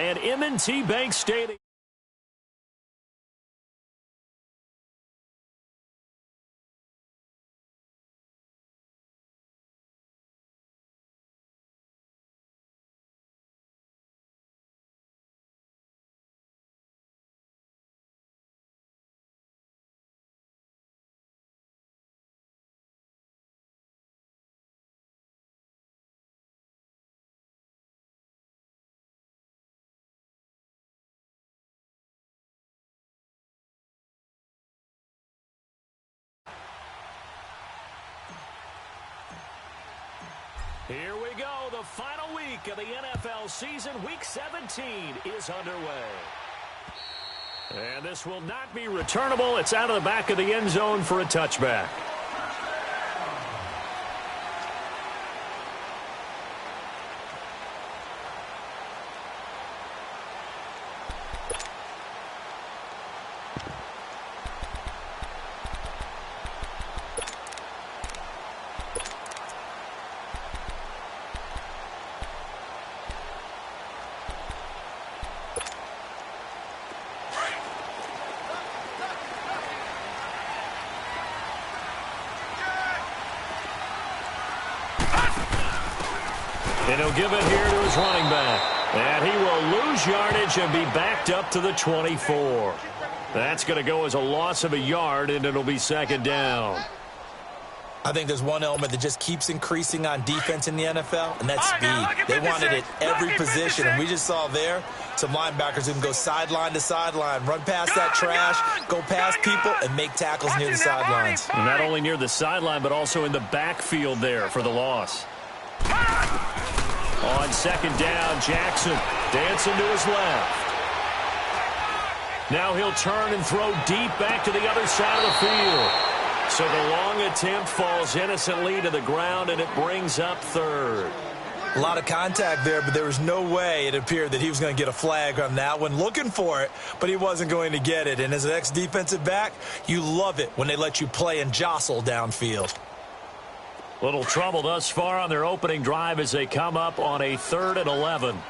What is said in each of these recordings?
at M&T Bank Stadium. Here we go. The final week of the NFL season. Week 17 is underway. And this will not be returnable. It's out of the back of the end zone for a touchback. And he'll give it here to his running back. And he will lose yardage and be backed up to the 24. That's going to go as a loss of a yard, and it'll be second down. I think there's one element that just keeps increasing on defense in the NFL, and that's speed. They want it at every position, and we just saw there some linebackers who can go sideline to sideline, run past that trash, go past people, and make tackles near the sidelines. And not only near the sideline, but also in the backfield there for the loss. On second down, Jackson dancing to his left. Now he'll turn and throw deep back to the other side of the field. So the long attempt falls innocently to the ground, and it brings up third. A lot of contact there, but there was no way it appeared that he was going to get a flag on that one. Looking for it, but he wasn't going to get it. And as an ex-defensive back, you love it when they let you play and jostle downfield. Little trouble thus far on their opening drive as they come up on a 3rd and 11. All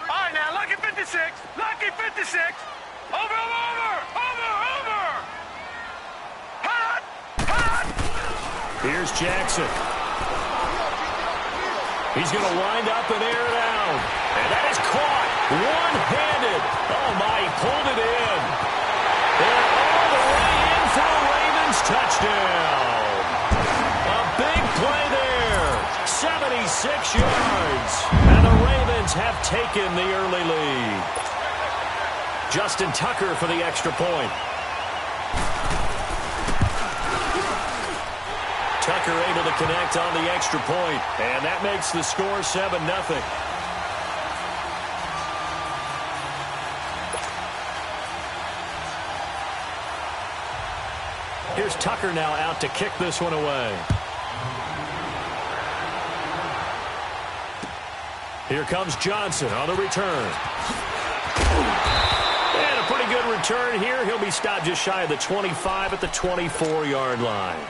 right, now, lucky 56. Lucky 56. Over. Hot. Here's Jackson. He's going to wind up and air it out. And that is caught one-handed. Oh, my, he pulled it in. And all the way in for a Ravens touchdown. Big play there, 76 yards, and the Ravens have taken the early lead. Justin Tucker for the extra point. Tucker able to connect on the extra point, and that makes the score 7-0. Here's Tucker now out to kick this one away. Here comes Johnson on the return. And a pretty good return here. He'll be stopped just shy of the 25 at the 24-yard line.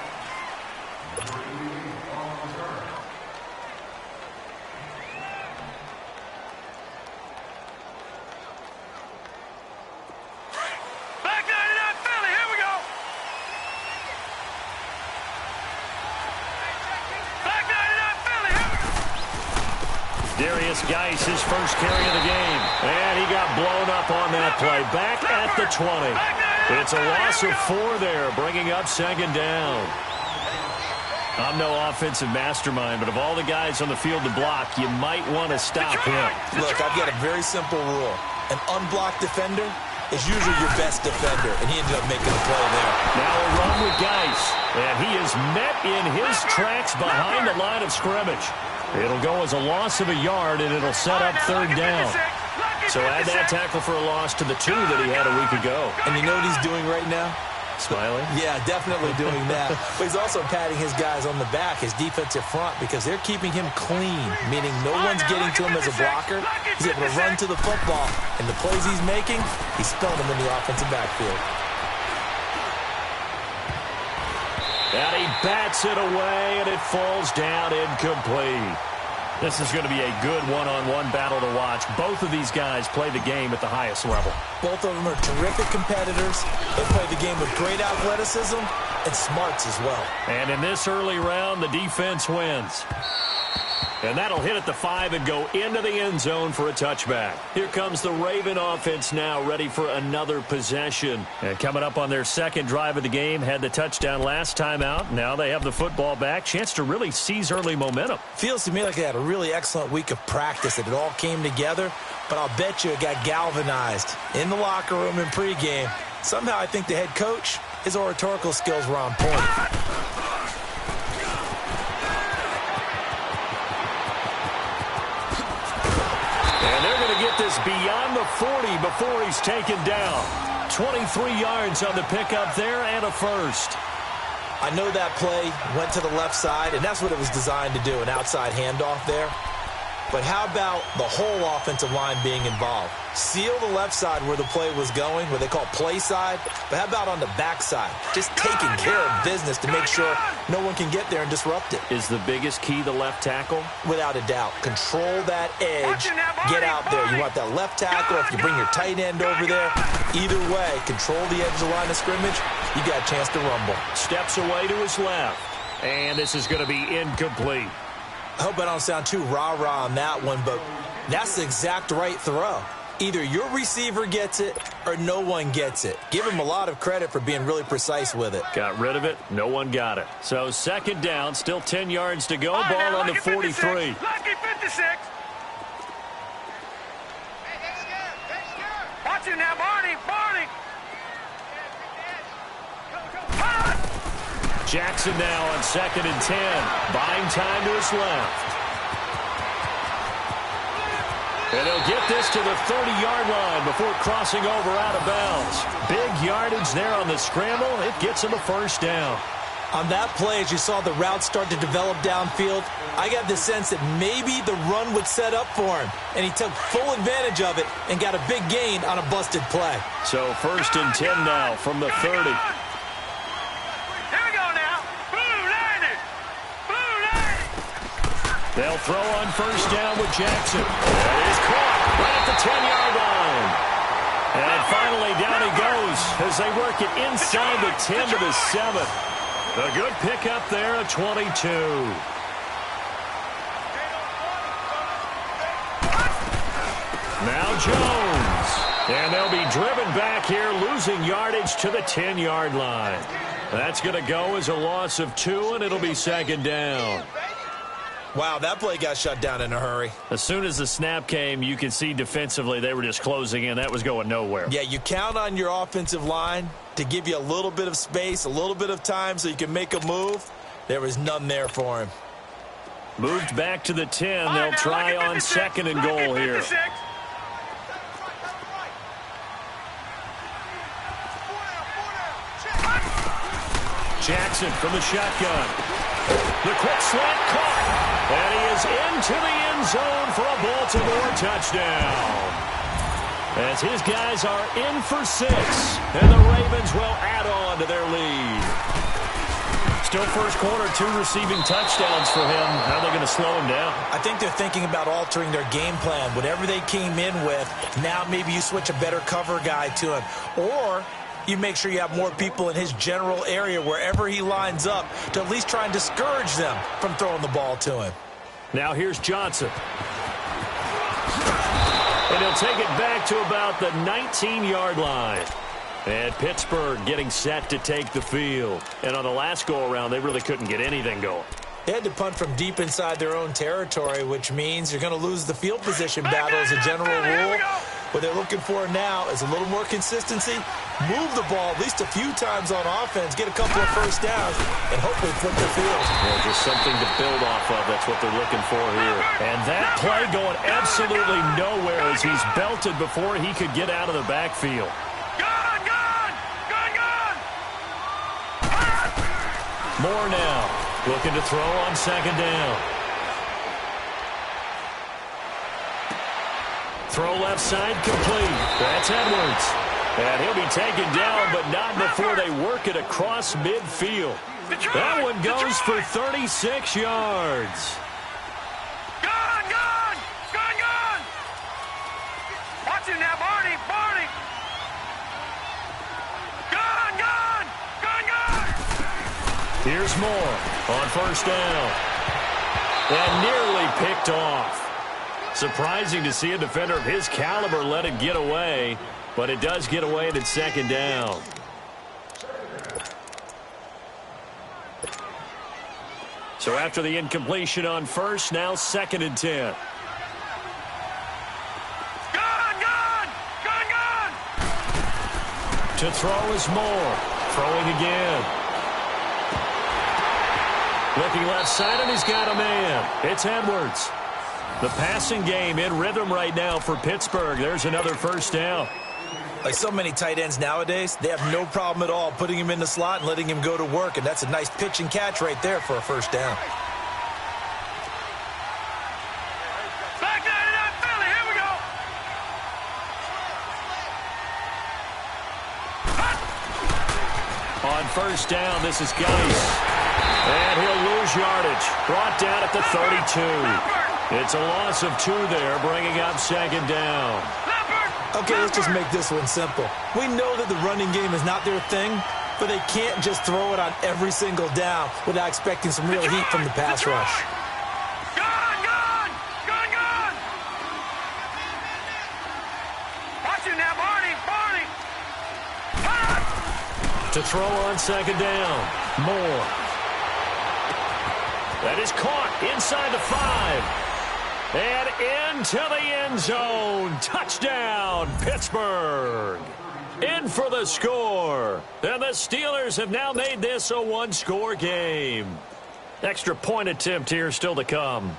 Geis, his first carry of the game. And he got blown up on that play. Back at the 20. It's a loss of 4 there, bringing up second down. I'm no offensive mastermind, but of all the guys on the field to block, you might want to stop him. Look, I've got a very simple rule. An unblocked defender is usually your best defender, and he ended up making the play there. Now a run with Geis, and he is met in his tracks behind the line of scrimmage. It'll go as a loss of a yard, and it'll set up third down. So add that tackle for a loss to the 2 that he had a week ago. And you know what he's doing right now? Smiling? Yeah, definitely doing that. But he's also patting his guys on the back, his defensive front, because they're keeping him clean, meaning no one's getting to him as a blocker. He's able to run to the football, and the plays he's making, he's spelling them in the offensive backfield. And he bats it away, and it falls down incomplete. This is going to be a good one-on-one battle to watch. Both of these guys play the game at the highest level. Both of them are terrific competitors. They play the game with great athleticism and smarts as well. And in this early round, the defense wins. And that'll hit at the 5 and go into the end zone for a touchback. Here comes the Raven offense now, ready for another possession. And coming up on their second drive of the game, had the touchdown last time out. Now they have the football back. Chance to really seize early momentum. Feels to me like they had a really excellent week of practice. It all came together, but I'll bet you it got galvanized in the locker room in pregame. Somehow I think the head coach, his oratorical skills were on point. Get this beyond the 40 before he's taken down. 23 yards on the pickup there and a first. I know that play went to the left side, and that's what it was designed to do, an outside handoff there. But how about the whole offensive line being involved? Seal the left side where the play was going, what they call play side. But how about on the back side? Just taking care of business to make sure no one can get there and disrupt it. Is the biggest key the left tackle? Without a doubt. Control that edge. Get out there. You want that left tackle. If you bring your tight end over there, either way, control the edge of the line of scrimmage. You got a chance to rumble. Steps away to his left. And this is going to be incomplete. I hope I don't sound too rah-rah on that one, but that's the exact right throw. Either your receiver gets it or no one gets it. Give him a lot of credit for being really precise with it. Got rid of it. No one got it. So second down, still 10 yards to go. Ball on the 43. Lucky 56. Watch it now, Barney. Jackson now on 2nd and 10. Buying time to his left. And he'll get this to the 30-yard line before crossing over out of bounds. Big yardage there on the scramble. It gets him a first down. On that play, as you saw the route start to develop downfield, I got the sense that maybe the run would set up for him. And he took full advantage of it and got a big gain on a busted play. So 1st and 10 now from the 30. They'll throw on first down with Jackson. That is caught right at the 10-yard line. And finally down he goes as they work it inside the 10 to the 7. A good pickup there at 22. Now Jones. And they'll be driven back here, losing yardage to the 10-yard line. That's going to go as a loss of 2, and it'll be second down. Wow, that play got shut down in a hurry. As soon as the snap came, you could see defensively they were just closing in. That was going nowhere. Yeah, you count on your offensive line to give you a little bit of space, a little bit of time so you can make a move. There was none there for him. Moved back to the 10. They'll try on 2nd and goal here. Jackson from the shotgun. The quick slant caught. And he is into the end zone for a Baltimore touchdown. As his guys are in for 6. And the Ravens will add on to their lead. Still first quarter, 2 receiving touchdowns for him. How are they going to slow him down? I think they're thinking about altering their game plan. Whatever they came in with, now maybe you switch a better cover guy to him. Or you make sure you have more people in his general area wherever he lines up to at least try and discourage them from throwing the ball to him. Now here's Johnson. And he'll take it back to about the 19-yard line. And Pittsburgh getting set to take the field. And on the last go-around, they really couldn't get anything going. They had to punt from deep inside their own territory, which means you're going to lose the field position battle as a general rule. What they're looking for now is a little more consistency, move the ball at least a few times on offense, get a couple of first downs, and hopefully flip the field. Yeah, just something to build off of. That's what they're looking for here. And that play going absolutely nowhere as he's belted before he could get out of the backfield. Moore now looking to throw on 2nd down. Throw left side complete. That's Edwards. And he'll be taken down, but not before they work it across midfield. That one goes for 36 yards. Watch it now, Barney! Barney! Gone! Gone! Gone! Gone! Here's Moore on first down. And nearly picked off. Surprising to see a defender of his caliber let it get away, but it does get away and it's second down. So after the incompletion on first, now 2nd and 10. Gone! Gone! Gone! Gone! To throw is Moore. Throwing again. Looking left side, and he's got a man. It's Edwards. The passing game in rhythm right now for Pittsburgh. There's another first down. Like so many tight ends nowadays, they have no problem at all putting him in the slot and letting him go to work, and that's a nice pitch and catch right there for a first down. Back 99 Philly, here we go! On first down, this is Geis. And he'll lose yardage. Brought down at the 32. It's a loss of 2 there, bringing up second down. Okay, let's just make this one simple. We know that the running game is not their thing, but they can't just throw it on every single down without expecting some real heat from the pass rush. Gone! Gone! Gone! Gone! Watch it now, Barney! Barney! To throw on second down. Moore. That is caught inside the 5. And into the end zone. Touchdown, Pittsburgh. In for the score. And the Steelers have now made this a 1-score game. Extra point attempt here still to come.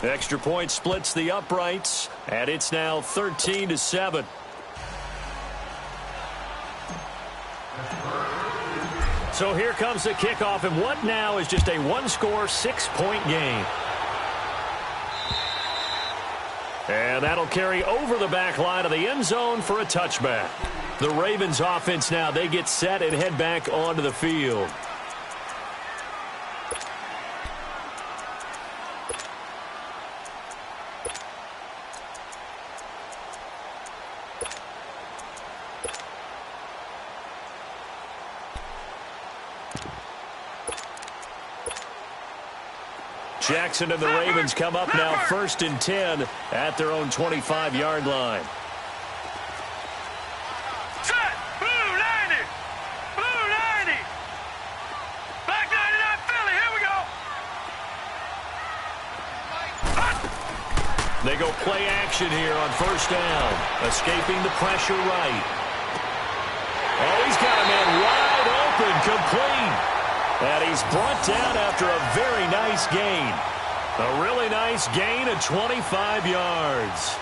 Extra point splits the uprights. And it's now 13-7. So here comes the kickoff, and what now is just a 1-score, 6-point game. And that'll carry over the back line of the end zone for a touchback. The Ravens offense now, they get set and head back onto the field. Jackson and the Ravens come up now 1st and 10 at their own 25-yard line. Set! Blue 90! Blue 90! Back 99 Philly, here we go! They go play action here on first down. Escaping the pressure right. Oh, he's got a man wide open, complete. And he's brought down after a very nice gain. A really nice gain of 25 yards.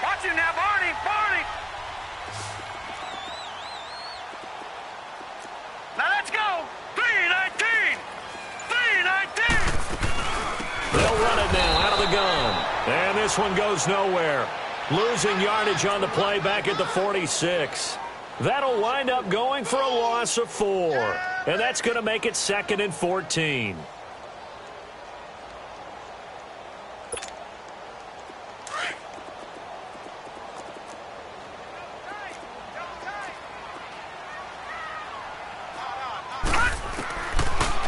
Watch it now, Barney! Barney! Now let's go! 319! 319! They'll run it now out of the gun. And this one goes nowhere. Losing yardage on the play back at the 46. That'll wind up going for a loss of 4. And that's going to make it 2nd and 14.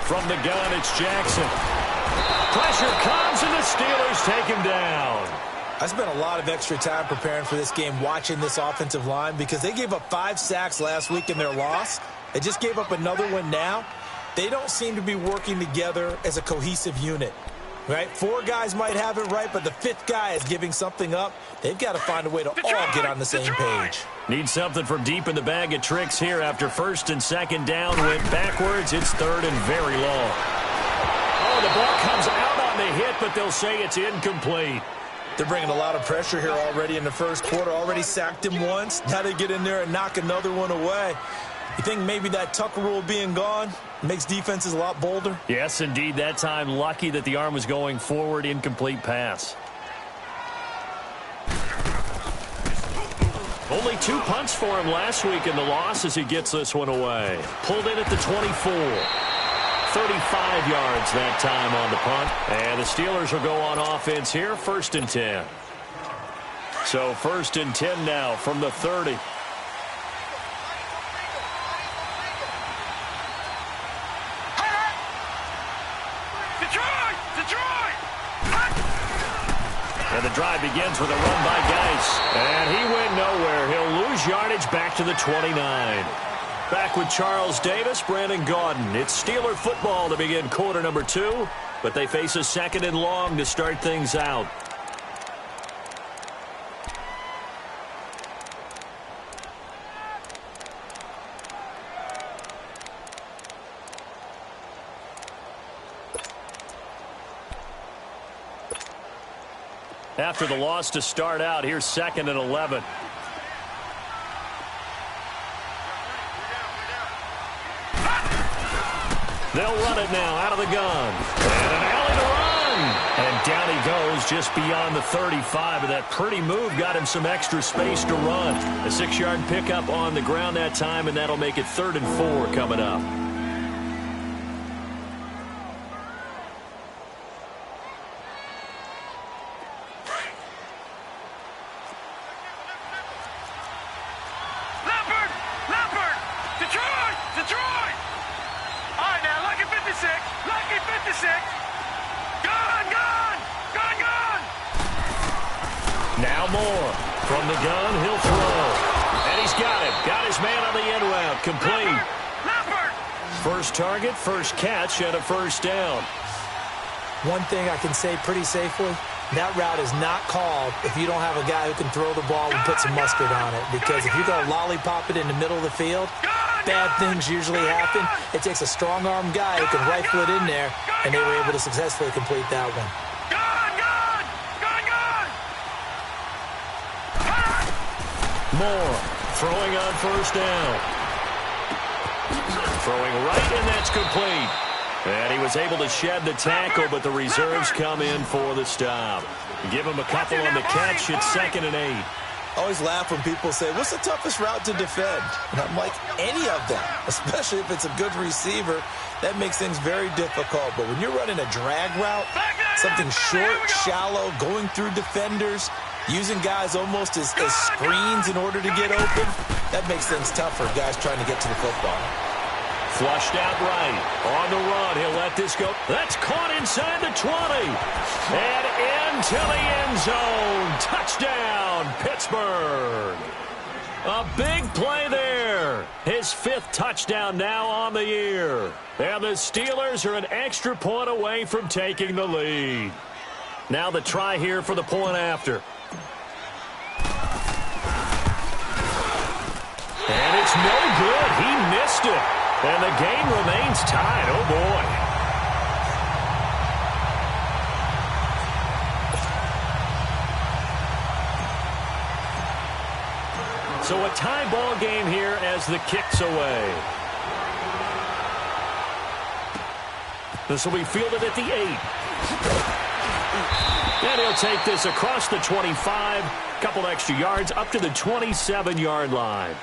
From the gun, it's Jackson. Pressure comes, and the Steelers take him down. I spent a lot of extra time preparing for this game watching this offensive line because they gave up 5 sacks last week in their loss. They just gave up another one now. They don't seem to be working together as a cohesive unit. Right? 4 guys might have it right, but the 5th guy is giving something up. They've got to find a way to all get on the same page. Need something from deep in the bag of tricks here after 1st and 2nd down went backwards. It's 3rd and very long. Oh, the ball comes out on the hit, but they'll say it's incomplete. They're bringing a lot of pressure here already in the first quarter. Already sacked him once. Now they get in there and knock another one away. You think maybe that Tucker rule being gone makes defenses a lot bolder? Yes, indeed. That time, lucky that the arm was going forward. Incomplete pass. Only 2 punts for him last week in the loss as he gets this one away. Pulled in at the 24. 35 yards that time on the punt. And the Steelers will go on offense here, 1st and 10. So 1st and 10 now from the 30. And the drive begins with a run by Geis. And he went nowhere. He'll lose yardage back to the 29. Back with Charles Davis, Brandon Gaudin. It's Steeler football to begin quarter number 2, but they face a 2nd and long to start things out. After the loss to start out, here's 2nd and 11. They'll run it now out of the gun. And an alley to run. And down he goes just beyond the 35. And that pretty move got him some extra space to run. A 6-yard pickup on the ground that time, and that'll make it 3rd and 4 coming up. Now Moore from the gun, he'll throw. And he's got it. Got his man on the end route. Complete. First target, first catch, and a 1st down. One thing I can say pretty safely, that route is not called if you don't have a guy who can throw the ball and put some mustard on it. Because if you're going to lollipop it in the middle of the field, bad things usually happen. It takes a strong-arm guy who can rifle it in there, and they were able to successfully complete that one. Moore throwing on 1st down. Throwing right, and that's complete. And he was able to shed the tackle, but the reserves come in for the stop. Give him a couple on the catch. It's 2nd and 8. I always laugh when people say, what's the toughest route to defend? And I'm like, any of them, especially if it's a good receiver. That makes things very difficult. But when you're running a drag route, something short, shallow, going through defenders, using guys almost as screens in order to get open, that makes things tough for guys trying to get to the football. Flushed out right. On the run, he'll let this go. That's caught inside the 20. And into the end zone. Touchdown, Pittsburgh. A big play there. His 5th touchdown now on the year. And the Steelers are an extra point away from taking the lead. Now the try here for the point after. And it's no good. He missed it. And the game remains tied. Oh, boy. So a tie ball game here as the kick's away. This will be fielded at the 8. And he'll take this across the 25. Couple extra yards up to the 27-yard line.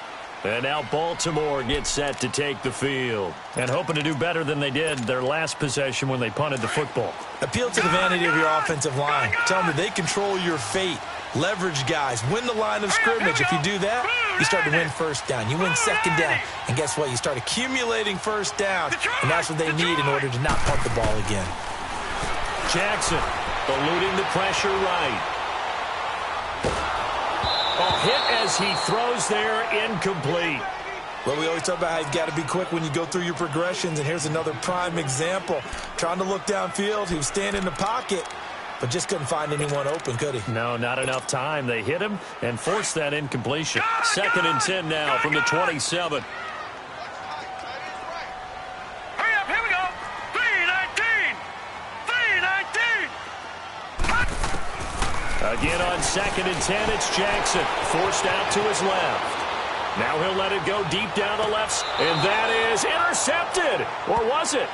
And now Baltimore gets set to take the field. And hoping to do better than they did their last possession when they punted the football. Appeal to the vanity of your offensive line. Tell them that they control your fate. Leverage guys. Win the line of scrimmage. If you do that, you start to win 1st down. You win 2nd down. And guess what? You start accumulating 1st downs. And that's what they need in order to not punt the ball again. Jackson eluding the pressure right. A hit as he throws there, incomplete. Well, we always talk about how you've got to be quick when you go through your progressions, and here's another prime example. Trying to look downfield, he was standing in the pocket, but just couldn't find anyone open, could he? No, not enough time. They hit him and forced that incompletion. 2nd and 10 now from the 27. Hurry up, here we go. 3:19. 3:19. 2nd and 10, it's Jackson. Forced out to his left. Now he'll let it go deep down the left, and that is intercepted. Or was it?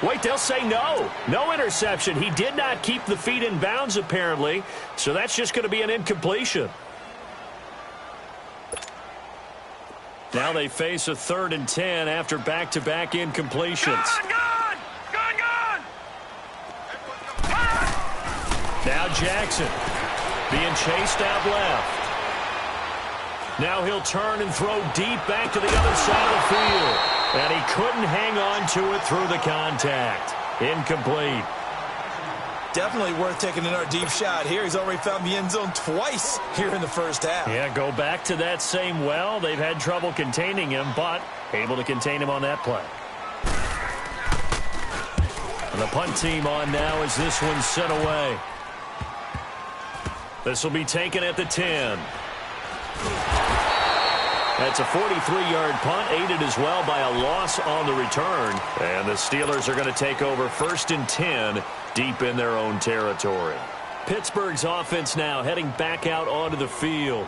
Wait, they'll say no. No interception. He did not keep the feet in bounds, apparently, so that's just going to be an incompletion. Now they face a 3rd and 10 after back-to-back incompletions. Gone! Now Jackson being chased out left. Now he'll turn and throw deep back to the other side of the field. And he couldn't hang on to it through the contact. Incomplete. Definitely worth taking another deep shot here. He's already found the end zone twice here in the first half. Yeah, go back to that same well. They've had trouble containing him, but able to contain him on that play. And the punt team on now as this one's sent away. This will be taken at the 10. That's a 43-yard punt, aided as well by a loss on the return. And the Steelers are going to take over 1st and 10 deep in their own territory. Pittsburgh's offense now heading back out onto the field.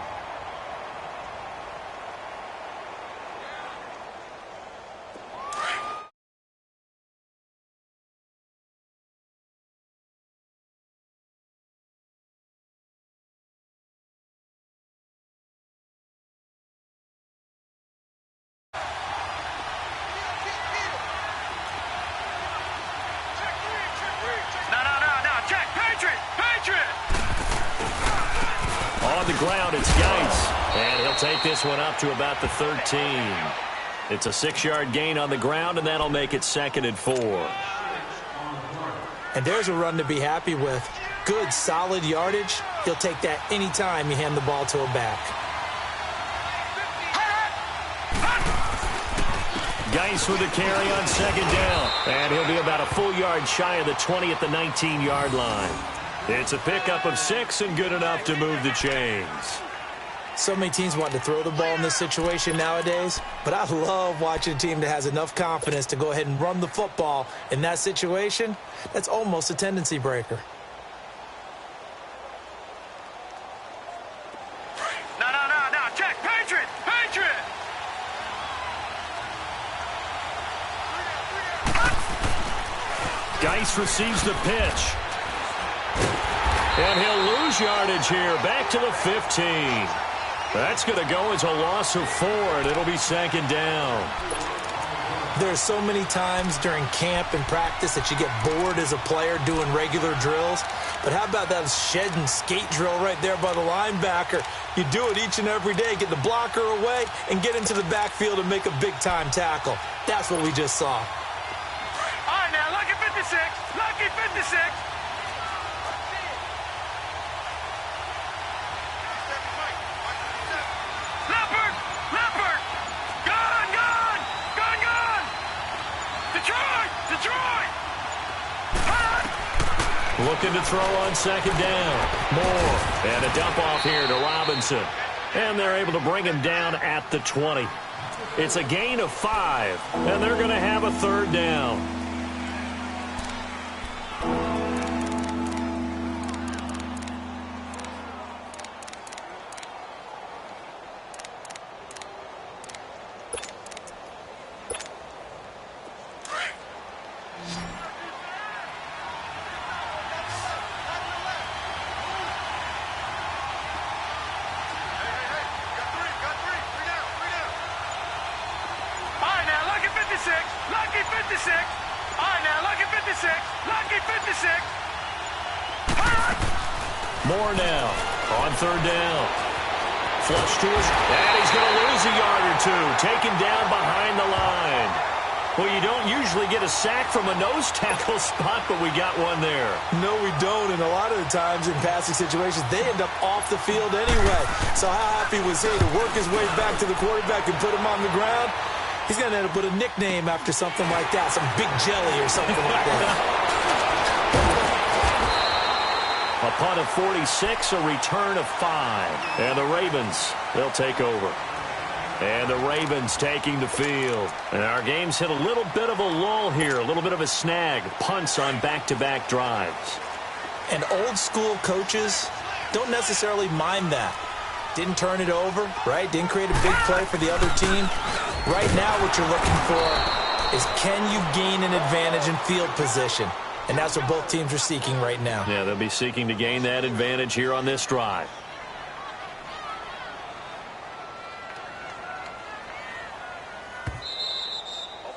On the ground, it's Geis. And he'll take this one up to about the 13. It's a 6-yard gain on the ground, and that'll make it 2nd and 4. And there's a run to be happy with. Good, solid yardage. He'll take that anytime you hand the ball to a back. Geis with a carry on 2nd down. And he'll be about a full yard shy of the 20 at the 19-yard line. It's a pickup of 6 and good enough to move the chains. So many teams want to throw the ball in this situation nowadays, but I love watching a team that has enough confidence to go ahead and run the football in that situation. That's almost a tendency breaker. No. Check. Patriot. Geis receives the pitch. And he'll lose yardage here, back to the 15. That's going to go as a loss of 4, and it'll be 2nd down. There's so many times during camp and practice that you get bored as a player doing regular drills. But how about that shed and skate drill right there by the linebacker? You do it each and every day, get the blocker away, and get into the backfield and make a big-time tackle. That's what we just saw. All right, now, lucky 56. Lucky 56. Leopard! Gone! Detroit! Looking to throw on 2nd down. Moore. And a dump off here to Robinson. And they're able to bring him down at the 20. It's a gain of 5, and they're going to have a 3rd down. Lucky 56. All right, now, lucky 56. Lucky 56. Moore now on 3rd down. Flush to his, and he's going to lose a yard or 2. Taken down behind the line. Well, you don't usually get a sack from a nose tackle spot, but we got one there. No, we don't, and a lot of the times in passing situations, they end up off the field anyway. So how happy was he to work his way back to the quarterback and put him on the ground? He's going to end up with a nickname after something like that, some Big Jelly or something like that. A punt of 46, a return of 5. And the Ravens, they'll take over. And the Ravens taking the field. And our game's hit a little bit of a lull here, a little bit of a snag. Punts on back-to-back drives. And old school coaches, don't necessarily mind that. Didn't turn it over, right? Didn't create a big play for the other team. Right now what you're looking for is, can you gain an advantage in field position? And that's what both teams are seeking right now. Yeah, they'll be seeking to gain that advantage here on this drive.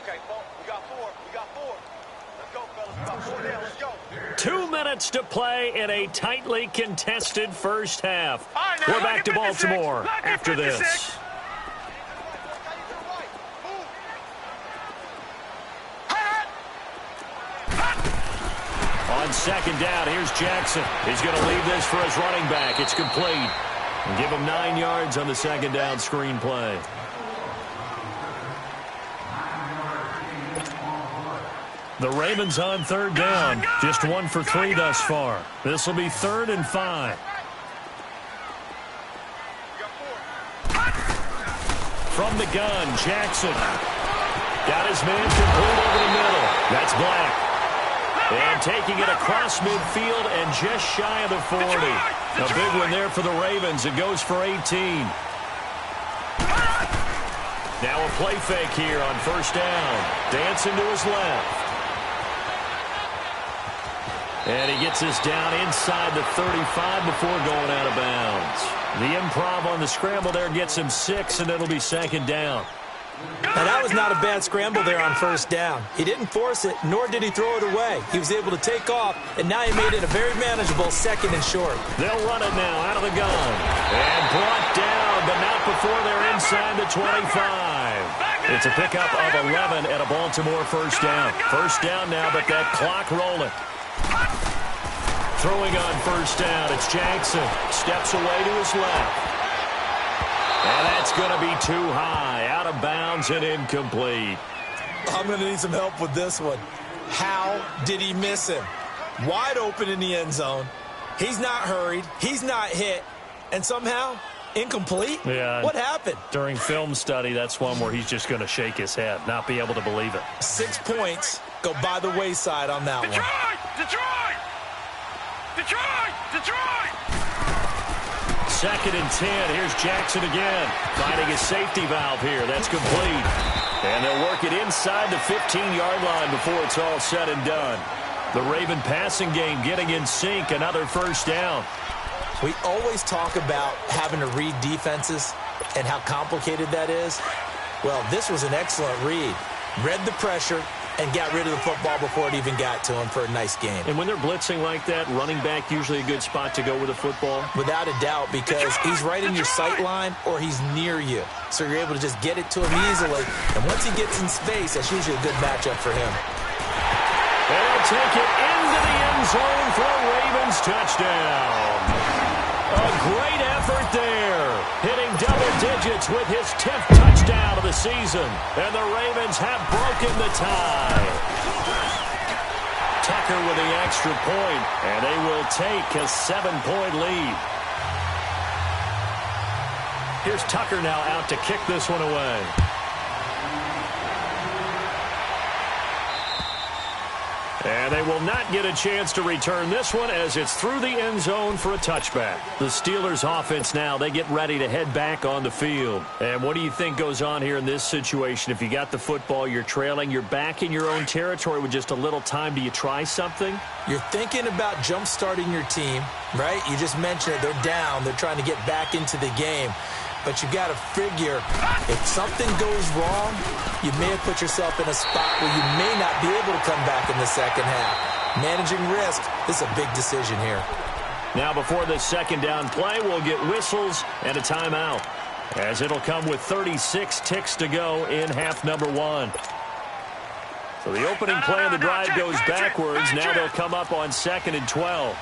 Okay, folks, we got four. Let's go, fellas. We got 4 down. Let's go. 2 minutes to play in a tightly contested first half. All right, now, We're back to 56. Baltimore after 56. this. On second down, here's Jackson. He's going to leave this for his running back. It's complete. And give him 9 yards on the second down screen play. The Ravens on third down. Just 1 for 3 thus far. This will be 3rd and 5. From the gun, Jackson. Got his man complete over the middle. That's Black. And taking it across midfield and just shy of the 40. A big one there for the Ravens. It goes for 18. Now a play fake here on first down. Dancing to his left. And he gets this down inside the 35 before going out of bounds. The improv on the scramble there gets him 6, and it'll be second down. Now, that was not a bad scramble there on first down. He didn't force it, nor did he throw it away. He was able to take off, and now he made it a very manageable 2nd and short. They'll run it now out of the gun. And brought down, but not before they're inside the 25. It's a pickup of 11 at a Baltimore first down. First down now, but that clock rolling. Throwing on first down, it's Jackson. Steps away to his left. And that's going to be too high, out of bounds and incomplete. I'm going to need some help with this one. How did he miss him? Wide open in the end zone. He's not hurried. He's not hit. And somehow, incomplete? Yeah. What happened? During film study, that's one where he's just going to shake his head, not be able to believe it. 6 points go by the wayside on that one. Detroit! 2nd and 10. Here's Jackson again. Finding his safety valve here. That's complete. And they'll work it inside the 15-yard line before it's all said and done. The Raven passing game getting in sync. Another first down. We always talk about having to read defenses and how complicated that is. Well, this was an excellent read. Read the pressure and got rid of the football before it even got to him for a nice game. And when they're blitzing like that, running back usually a good spot to go with the football? Without a doubt, because he's right in your sight line or he's near you. So you're able to just get it to him easily. And once he gets in space, that's usually a good matchup for him. And they'll take it into the end zone for a Ravens touchdown. A great effort there. Hitting double digits with his 10th touchdown of the season. And the Ravens have broken the tie. Tucker with the extra point, and they will take a 7-point lead. Here's Tucker now out to kick this one away. And they will not get a chance to return this one as it's through the end zone for a touchback. The Steelers offense now, they get ready to head back on the field. And what do you think goes on here in this situation? If you got the football, you're trailing, you're back in your own territory with just a little time. Do you try something? You're thinking about jump-starting your team, right? You just mentioned it. They're down. They're trying to get back into the game. But you got to figure, if something goes wrong, you may have put yourself in a spot where you may not be able to come back in the second half. Managing risk, this is a big decision here. Now before the second down play, we'll get whistles and a timeout, as it'll come with 36 ticks to go in half number 1. So the opening play of the drive goes backwards. Now they'll come up on 2nd and 12.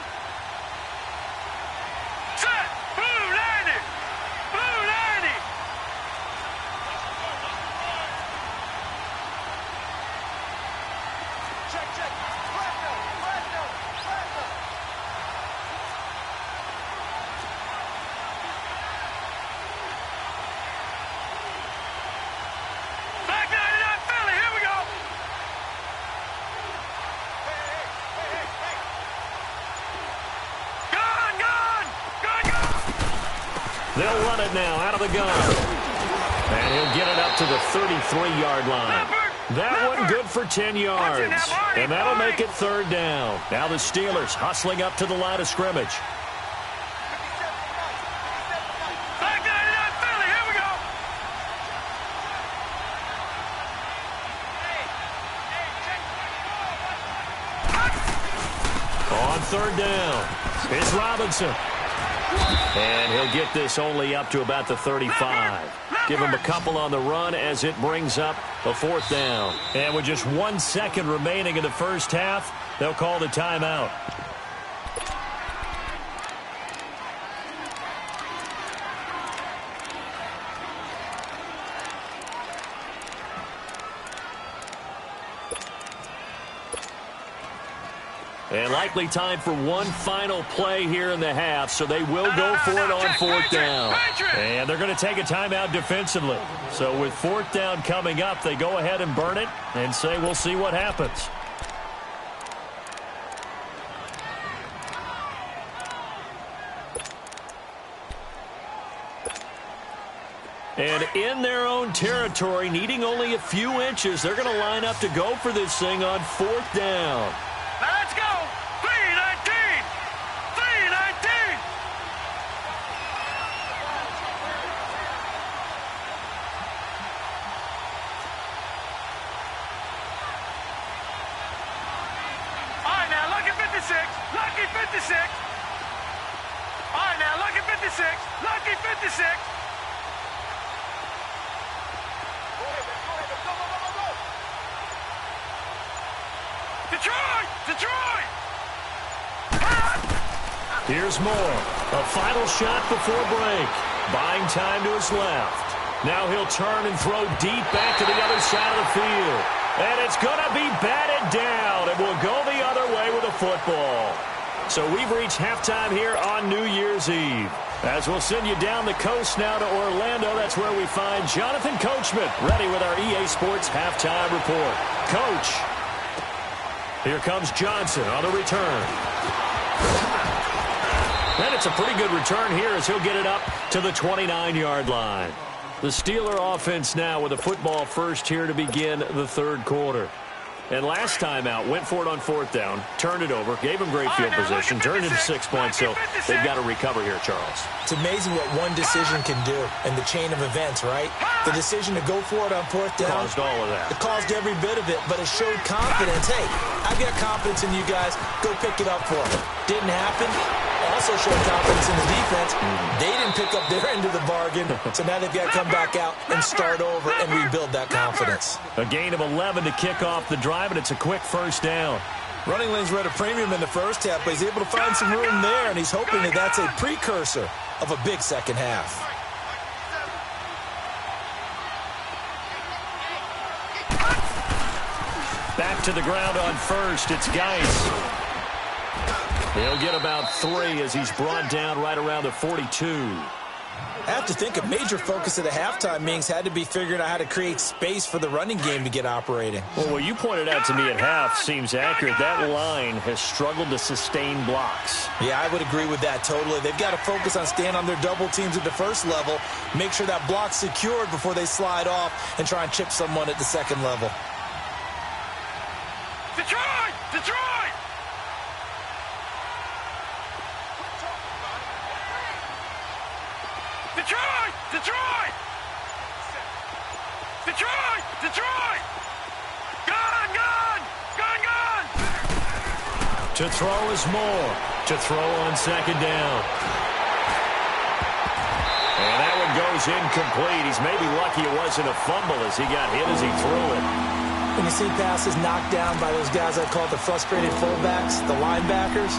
They'll run it now out of the gun. And he'll get it up to the 33-yard line. That one good for 10 yards. And that'll make it third down. Now the Steelers hustling up to the line of scrimmage. On third down, it's Robinson. And he'll get this only up to about the 35. Give him a couple on the run as it brings up a fourth down. And with just 1 second remaining in the first half, they'll call the timeout. And likely time for one final play here in the half, so they will go for it on fourth down. And they're going to take a timeout defensively. So with fourth down coming up, they go ahead and burn it and say we'll see what happens. And in their own territory, needing only a few inches, they're going to line up to go for this thing on fourth down. Let's go! 3-19! 3-19! All right, now, lucky 56. Lucky 56. All right, now, lucky 56. Lucky 56. Detroit! Detroit! Here's Moore. A final shot before break. Buying time to his left. Now he'll turn and throw deep back to the other side of the field. And it's going to be batted down. And will go the other way with a football. So we've reached halftime here on New Year's Eve. As we'll send you down the coast now to Orlando, that's where we find Jonathan Coachman ready with our EA Sports halftime report. Coach. Here comes Johnson on the return. And it's a pretty good return here as he'll get it up to the 29-yard line. The Steeler offense now with a football first here to begin the third quarter. And last time out, went for it on fourth down, turned it over, gave him great field position, turned into 6 points, so they've got to recover here, Charles. It's amazing what one decision can do in the chain of events, right? The decision to go for it on fourth down. Caused all of that. It caused every bit of it, but it showed confidence. Hey, I've got confidence in you guys. Go pick it up for me. Didn't happen. Also showed confidence in the defense. They didn't pick up their end of the bargain, so now they've got to come back out and start over and rebuild that confidence. A gain of 11 to kick off the drive, and it's a quick first down. Running lanes were at a premium in the first half, but he's able to find some room there, and he's hoping that that's a precursor of a big second half. Back to the ground on first. It's Geis. He'll get about 3 as he's brought down right around the 42. I have to think a major focus of the halftime meetings had to be figuring out how to create space for the running game to get operating. Well, what you pointed out to me at half seems accurate. That line has struggled to sustain blocks. Yeah, I would agree with that totally. They've got to focus on staying on their double teams at the first level, make sure that block's secured before they slide off and try and chip someone at the second level. Detroit! Detroit! Detroit! Detroit! Detroit! Detroit! Gun! Gun! Gun! Gun! To throw is Moore. To throw on second down. And that one goes incomplete. He's maybe lucky it wasn't a fumble as he got hit as he threw it. When you see passes knocked down by those guys I call the frustrated fullbacks, the linebackers,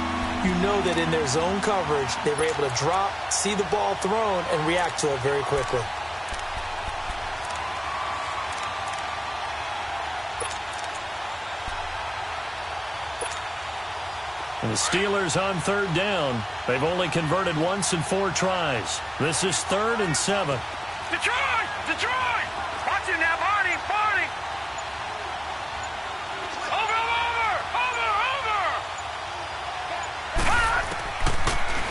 you know that in their zone coverage, they were able to drop, see the ball thrown, and react to it very quickly. And the Steelers on third down. They've only converted once in 4 tries. This is 3rd and 7. Detroit! Detroit! Watch it now, Barney! Barney! Over!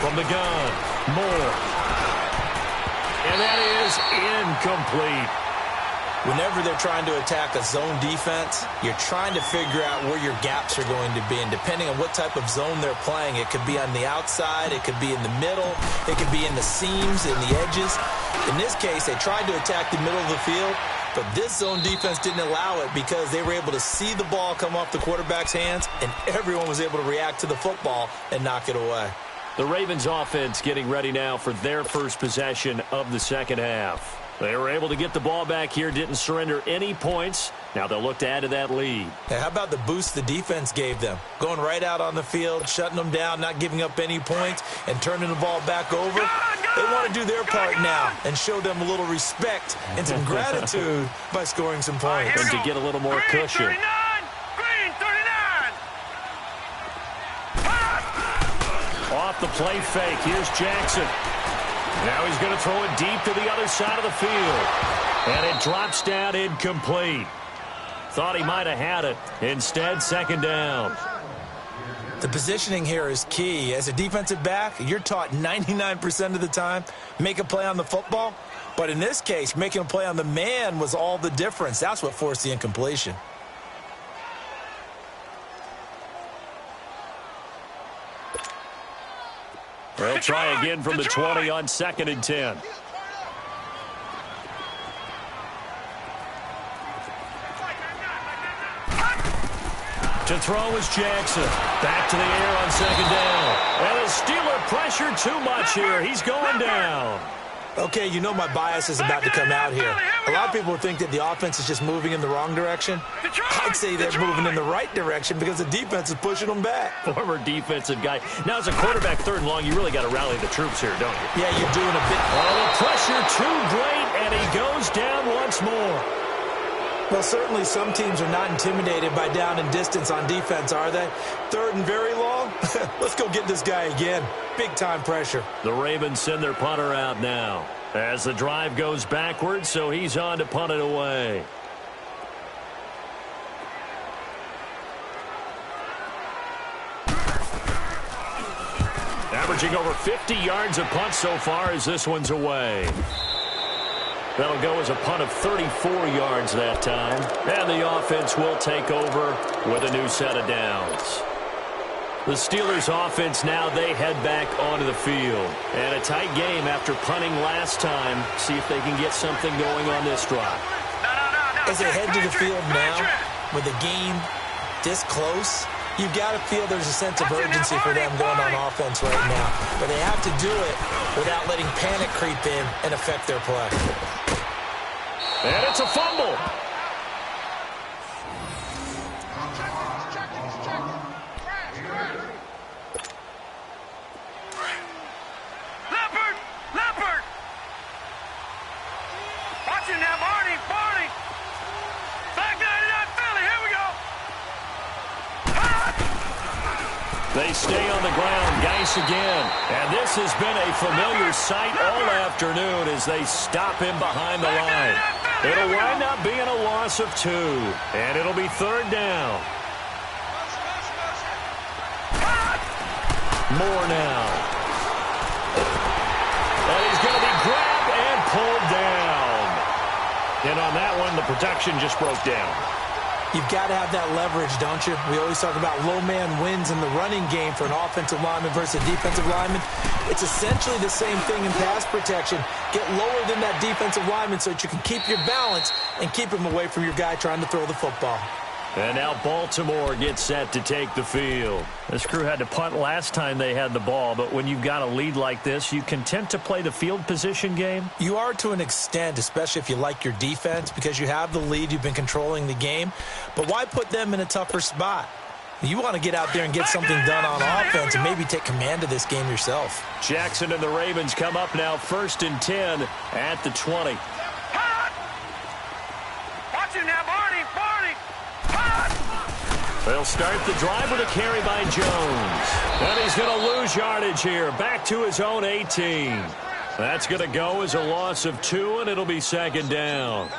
From the gun, Moore. And that is incomplete. Whenever they're trying to attack a zone defense, you're trying to figure out where your gaps are going to be. And depending on what type of zone they're playing, it could be on the outside, it could be in the middle, it could be in the seams, in the edges. In this case, they tried to attack the middle of the field, but this zone defense didn't allow it because they were able to see the ball come off the quarterback's hands, and everyone was able to react to the football and knock it away. The Ravens offense getting ready now for their first possession of the second half. They were able to get the ball back here, didn't surrender any points. Now they'll look to add to that lead. Hey, how about the boost the defense gave them? Going right out on the field, shutting them down, not giving up any points, and turning the ball back over. They want to do their part now and show them a little respect and some gratitude by scoring some points. And to get a little more cushion. Green 39. Off the play fake, here's Jackson. Now he's going to throw it deep to the other side of the field. And it drops down incomplete. Thought he might have had it. Instead, second down. The positioning here is key. As a defensive back, you're taught 99% of the time, make a play on the football. But in this case, making a play on the man was all the difference. That's what forced the incompletion. They'll try again from the 20 on 2nd and 10. To throw is Jackson. Back to the air on 2nd down. And the Steeler pressure too much here. He's going down. Okay, you know my bias is about to come out here. A lot of people think that the offense is just moving in the wrong direction. I'd say they're moving in the right direction because the defense is pushing them back. Former defensive guy. Now, as a quarterback, 3rd and long, you really got to rally the troops here, don't you? Yeah, you're doing a bit. Oh, the pressure too great, and he goes down once more. Well, certainly some teams are not intimidated by down and distance on defense, are they? 3rd and very long? Let's go get this guy again. Big-time pressure. The Ravens send their punter out now as the drive goes backwards, so he's on to punt it away. Averaging over 50 yards a punt so far as this one's away. That'll go as a punt of 34 yards that time. And the offense will take over with a new set of downs. The Steelers offense now, they head back onto the field. And a tight game after punting last time. See if they can get something going on this drive. As they head to the field now, with the game this close, you've got to feel there's a sense of urgency for them going on offense right now. But they have to do it without letting panic creep in and affect their play. And it's a fumble. Leopard. Watch it now, Barney. Back 99 Philly. Here we go. They stay on the ground. Geis again. And this has been a familiar sight all afternoon as they stop him behind the line. It'll wind up being a loss of 2. And it'll be 3rd down. More now. And he's going to be grabbed and pulled down. And on that one, the protection just broke down. You've got to have that leverage, don't you? We always talk about low man wins in the running game for an offensive lineman versus a defensive lineman. It's essentially the same thing in pass protection. Get lower than that defensive lineman so that you can keep your balance and keep him away from your guy trying to throw the football. And now Baltimore gets set to take the field. This crew had to punt last time they had the ball, but when you've got a lead like this, you content to play the field position game? You are to an extent, especially if you like your defense, because you have the lead, you've been controlling the game. But why put them in a tougher spot? You want to get out there and get something done on offense and maybe take command of this game yourself. Jackson and the Ravens come up now 1st and 10 at the 20. Watch it now, Barney. They'll start the drive with a carry by Jones. And he's going to lose yardage here. Back to his own 18. That's going to go as a loss of 2, and it'll be 2nd down.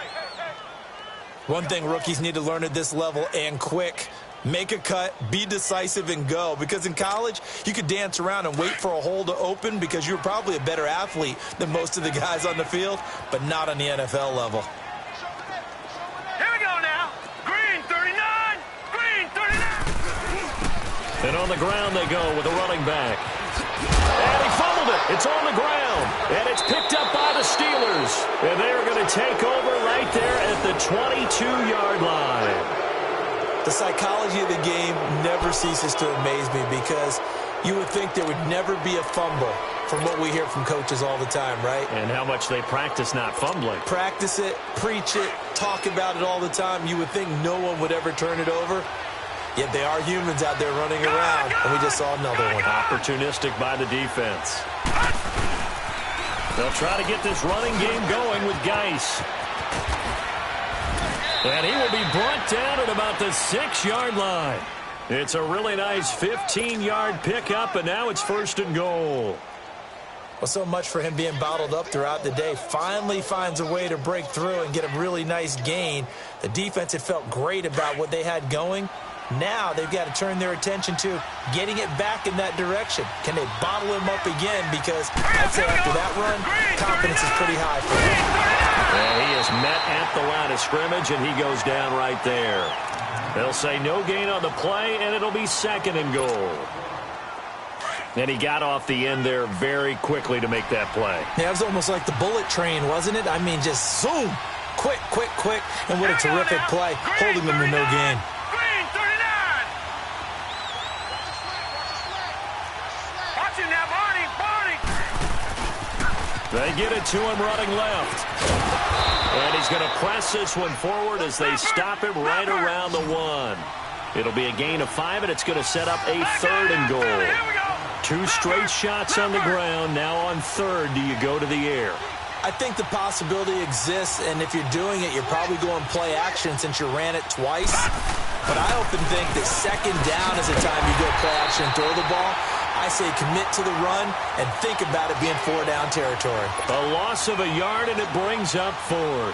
One thing rookies need to learn at this level and quick, Make a cut, be decisive, and go. Because in college, you could dance around and wait for a hole to open because you're probably a better athlete than most of the guys on the field, but not on the NFL level. Here we go now. Green 39. Green 39. And on the ground they go with a running back. And he fumbled it. It's on the ground. And it's picked up by the Steelers. And they're going to take over right there at the 22-yard line. The psychology of the game never ceases to amaze me because you would think there would never be a fumble from what we hear from coaches all the time, right? And how much they practice not fumbling. Practice it, preach it, talk about it all the time. You would think no one would ever turn it over. Yet they are humans out there running around, and we just saw another one. Opportunistic by the defense. They'll try to get this running game going with Geis. And he will be brought down at about the 6-yard line. It's a really nice 15-yard pickup, and now it's 1st and goal. Well, so much for him being bottled up throughout the day. Finally finds a way to break through and get a really nice gain. The defense had felt great about what they had going. Now they've got to turn their attention to getting it back in that direction. Can they bottle him up again? Because I'd say after that run, confidence is pretty high for him. And he is met at the line of scrimmage, and he goes down right there. They'll say no gain on the play, and it'll be 2nd and goal. And he got off the end there very quickly to make that play. Yeah, it was almost like the bullet train, wasn't it? I mean, just zoom. Quick, quick, quick. And what a terrific play, holding them to no gain. Green 39. Watch him now, Barney. They get it to him running left. And he's going to press this one forward as they stop him right around the 1. It'll be a gain of 5, and it's going to set up a 3rd and goal. 2 straight shots on the ground. Now on 3rd, do you go to the air? I think the possibility exists, and if you're doing it, you're probably going play action since you ran it twice. But I often think that 2nd down is the time you go play action and throw the ball. I say commit to the run and think about it being 4-down territory. A loss of a yard, and it brings up 4th.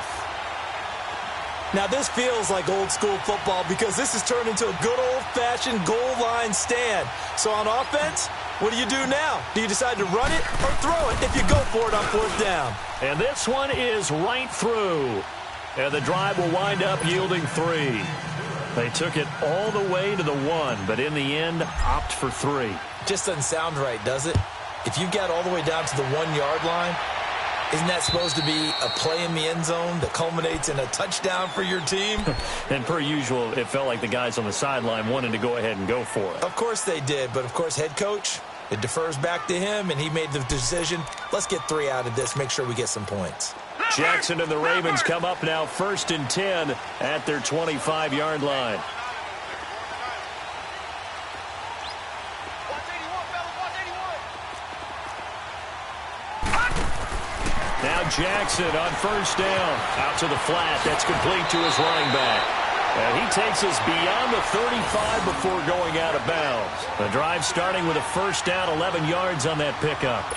Now, this feels like old-school football because this has turned into a good old-fashioned goal line stand. So on offense, what do you do now? Do you decide to run it or throw it if you go for it on 4th down? And this one is right through. And the drive will wind up yielding 3. They took it all the way to the 1, but in the end, opt for 3. Just doesn't sound right, does it? If you get all the way down to the 1-yard line, isn't that supposed to be a play in the end zone that culminates in a touchdown for your team? And per usual, it felt like the guys on the sideline wanted to go ahead and go for it. Of course they did, but of course head coach, it defers back to him, and he made the decision, let's get 3 out of this, make sure we get some points. Jackson and the Ravens come up now 1st and 10 at their 25-yard line. Now Jackson on 1st down. Out to the flat. That's complete to his running back. And he takes us beyond the 35 before going out of bounds. The drive starting with a 1st down, 11 yards on that pickup.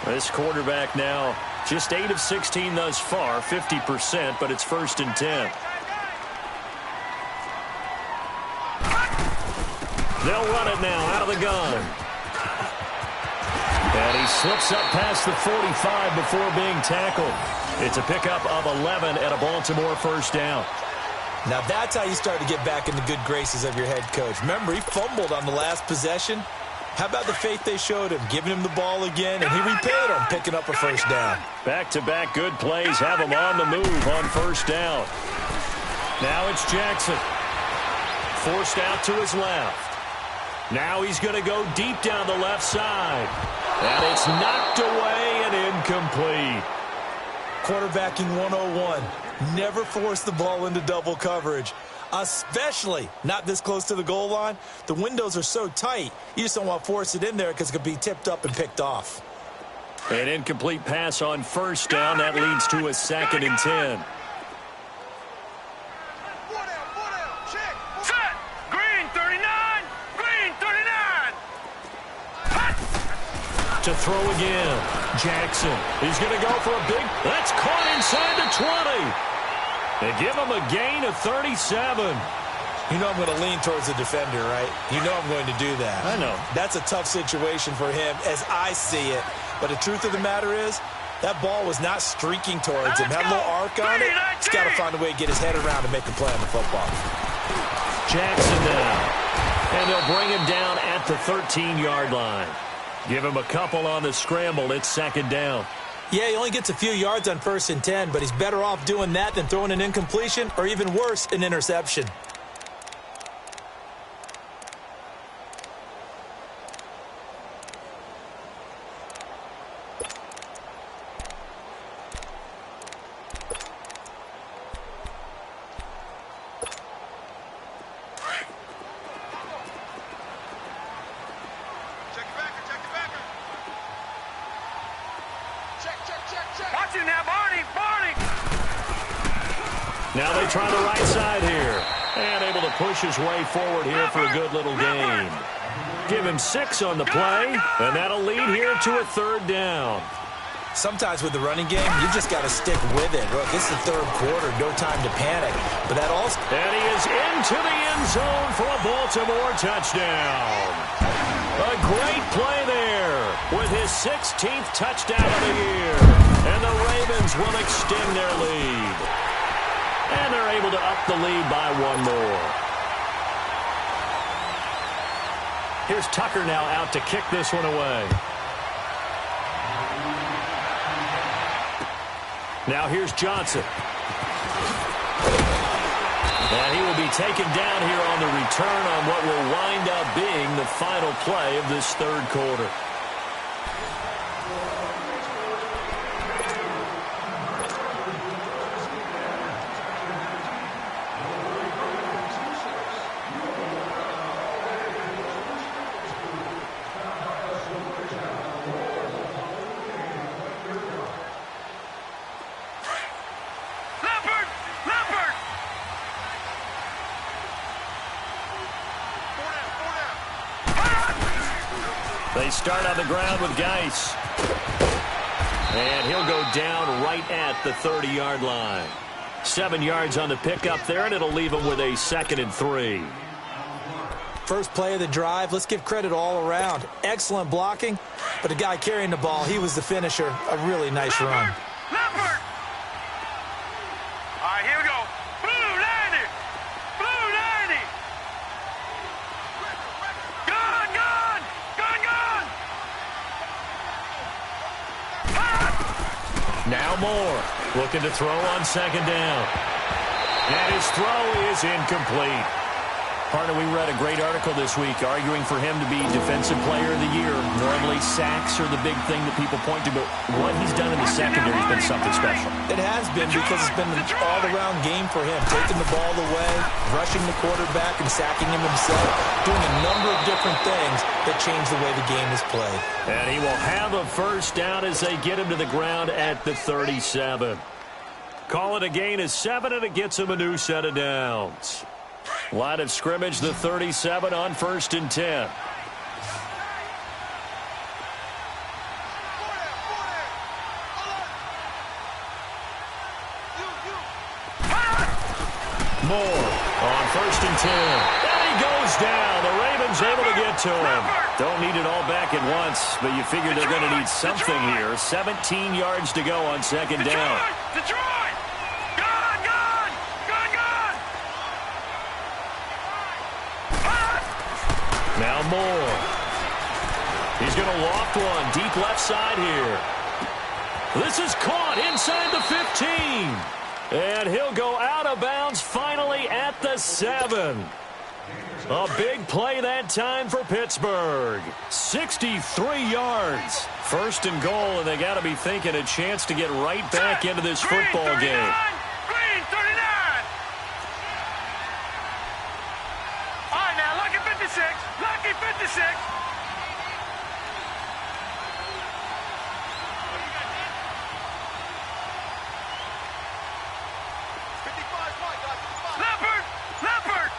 This quarterback now just 8 of 16 thus far, 50%, but it's 1st and 10. They'll run it now out of the gun. And he slips up past the 45 before being tackled. It's a pickup of 11 at a Baltimore 1st down. Now that's how you start to get back in the good graces of your head coach. Remember, he fumbled on the last possession. How about the faith they showed him, giving him the ball again, and he repaid him, picking up a 1st down. Back-to-back good plays have him on the move on 1st down. Now it's Jackson. Forced out to his left. Now he's going to go deep down the left side. And it's knocked away and incomplete. Quarterbacking 101. Never force the ball into double coverage, especially not this close to the goal line. The windows are so tight, you just don't want to force it in there because it could be tipped up and picked off. An incomplete pass on 1st down. That leads to a 2nd and 10. To throw again. Jackson. He's going to go for a big. That's caught inside the 20. They give him a gain of 37. You know I'm going to lean towards the defender, right? You know I'm going to do that. I know. That's a tough situation for him as I see it. But the truth of the matter is, that ball was not streaking towards him. Had a little arc on it. He's got to find a way to get his head around and make a play on the football. Jackson now. And they'll bring him down at the 13-yard line. Give him a couple on the scramble. It's second down. Yeah, he only gets a few yards on 1st and 10, but he's better off doing that than throwing an incompletion or even worse, an interception. Watch him now, Barney! Now they try the right side here. And able to push his way forward here for a good little gain. Give him 6 on the play, and that'll lead here to a 3rd down. Sometimes with the running game, you just got to stick with it. Look, this is the 3rd quarter, no time to panic. But that also... And he is into the end zone for a Baltimore touchdown. A great play there with his 16th touchdown of the year. And the Ravens will extend their lead. And they're able to up the lead by 1 more. Here's Tucker now out to kick this one away. Now here's Johnson. And he will be taken down here on the return on what will wind up being the final play of this 3rd quarter. They start on the ground with Geis. And he'll go down right at the 30-yard line. 7 yards on the pickup there, and it'll leave him with a 2nd and 3. First play of the drive, let's give credit all around. Excellent blocking, but the guy carrying the ball, he was the finisher. A really nice run. Leopard! All right, here we go. Blue 90! Blue 90! Gun! Now Moore looking to throw on 2nd down. And his throw is incomplete. Partner, we read a great article this week arguing for him to be Defensive Player of the Year. Normally, sacks are the big thing that people point to, but what he's done in the secondary has been something special. It has been because it's been an all-around game for him. Taking the ball away, rushing the quarterback, and sacking him himself. Doing a number of different things that change the way the game is played. And he will have a 1st down as they get him to the ground at the 37. Call it a gain of 7, and it gets him a new set of downs. Line of scrimmage, the 37 on 1st and 10. Moore on 1st and 10. And he goes down. The Ravens able to get to him. Don't need it all back at once, but you figure they're going to need something here. 17 yards to go on 2nd down. Detroit! Now Moore. He's going to loft one deep left side here. This is caught inside the 15. And he'll go out of bounds finally at the 7. A big play that time for Pittsburgh. 63 yards. 1st and goal, and they got to be thinking a chance to get right back into this football game. Green 39. All right, now, lucky 56. Lucky 56. Leopard! Leopard!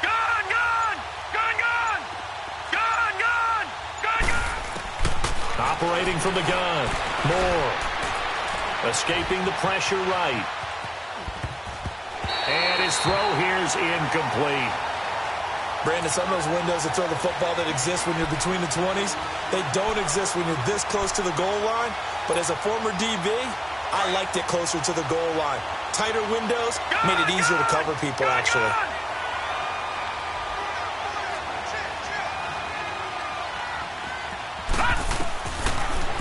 Gun! Gun! Gun! Gun! Gun! Gun! Gun! Gun! Operating from the gun. Moore. Escaping the pressure right. And His throw here's incomplete. Brandon, some of those windows to throw the football that exist when you're between the 20s, they don't exist when you're this close to the goal line. But as a former DB, I liked it closer to the goal line. Tighter windows made it easier to cover people, actually.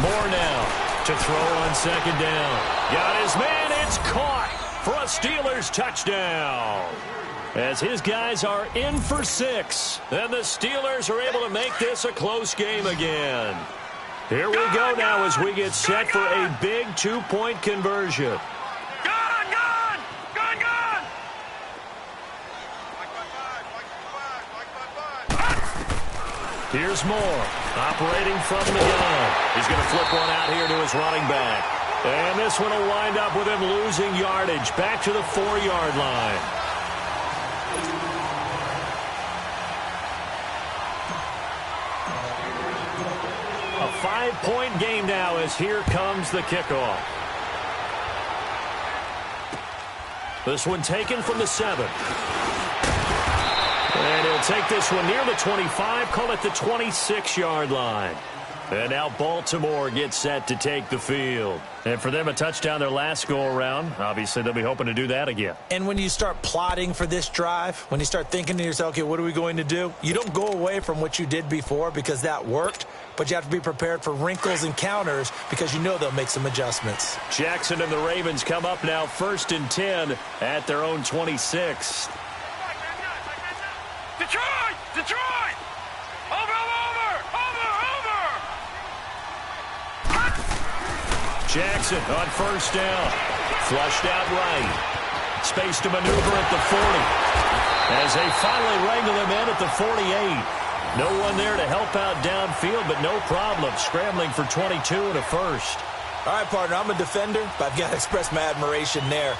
Moore now to throw on second down. Got his man. It's caught for a Steelers touchdown. As his guys are in for 6. And the Steelers are able to make this a close game again. Here we go now as we get set for a big 2-point conversion. Here's Moore, operating from the gun. He's going to flip one out here to his running back. And this one will wind up with him losing yardage back to the 4-yard line. A 5-point game now as here comes the kickoff. This one taken from the 7. And he'll take this one near the 25, call it the 26-yard line. And now Baltimore gets set to take the field. And for them, a touchdown their last go-around. Obviously, they'll be hoping to do that again. And when you start plotting for this drive, when you start thinking to yourself, okay, what are we going to do? You don't go away from what you did before because that worked, but you have to be prepared for wrinkles and counters because you know they'll make some adjustments. Jackson and the Ravens come up now 1st and 10 at their own 26. Detroit! Detroit! Over! Jackson on 1st down. Flushed out right. Space to maneuver at the 40. As they finally wrangle him in at the 48. No one there to help out downfield, but no problem. Scrambling for 22 and a first. All right, partner, I'm a defender, but I've got to express my admiration there.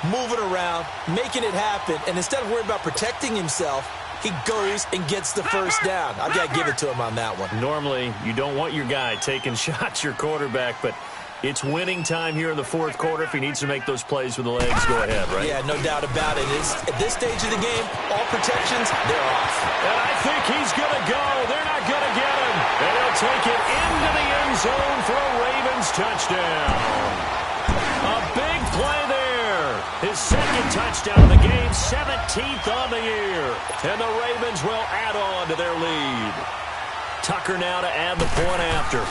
Moving around, making it happen, and instead of worrying about protecting himself, he goes and gets the first down. I've got to give it to him on that one. Normally, you don't want your guy taking shots, your quarterback, but it's winning time here in the 4th quarter. If he needs to make those plays with the legs, go ahead, right? Yeah, no doubt about it. At this stage of the game, all protections, they're off. And I think he's going to go. They're not going to get him. And he'll take it into the end zone for a Ravens touchdown. A big play there. His 2nd touchdown of the game, 17th on the year. And the Ravens will add on to their lead. Tucker now to add the point after.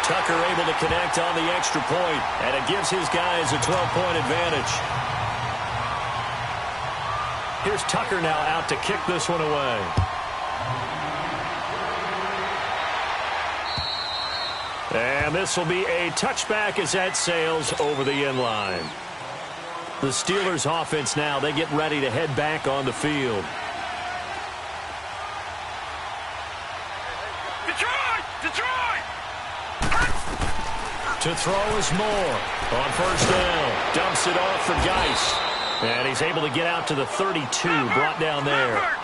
Tucker able to connect on the extra point, and it gives his guys a 12-point advantage. Here's Tucker now out to kick this one away. And this will be a touchback as that sails over the end line. The Steelers offense now, they get ready to head back on the field. To throw is Moore. On 1st down. Dumps it off for Geis. And he's able to get out to the 32. Brought down there.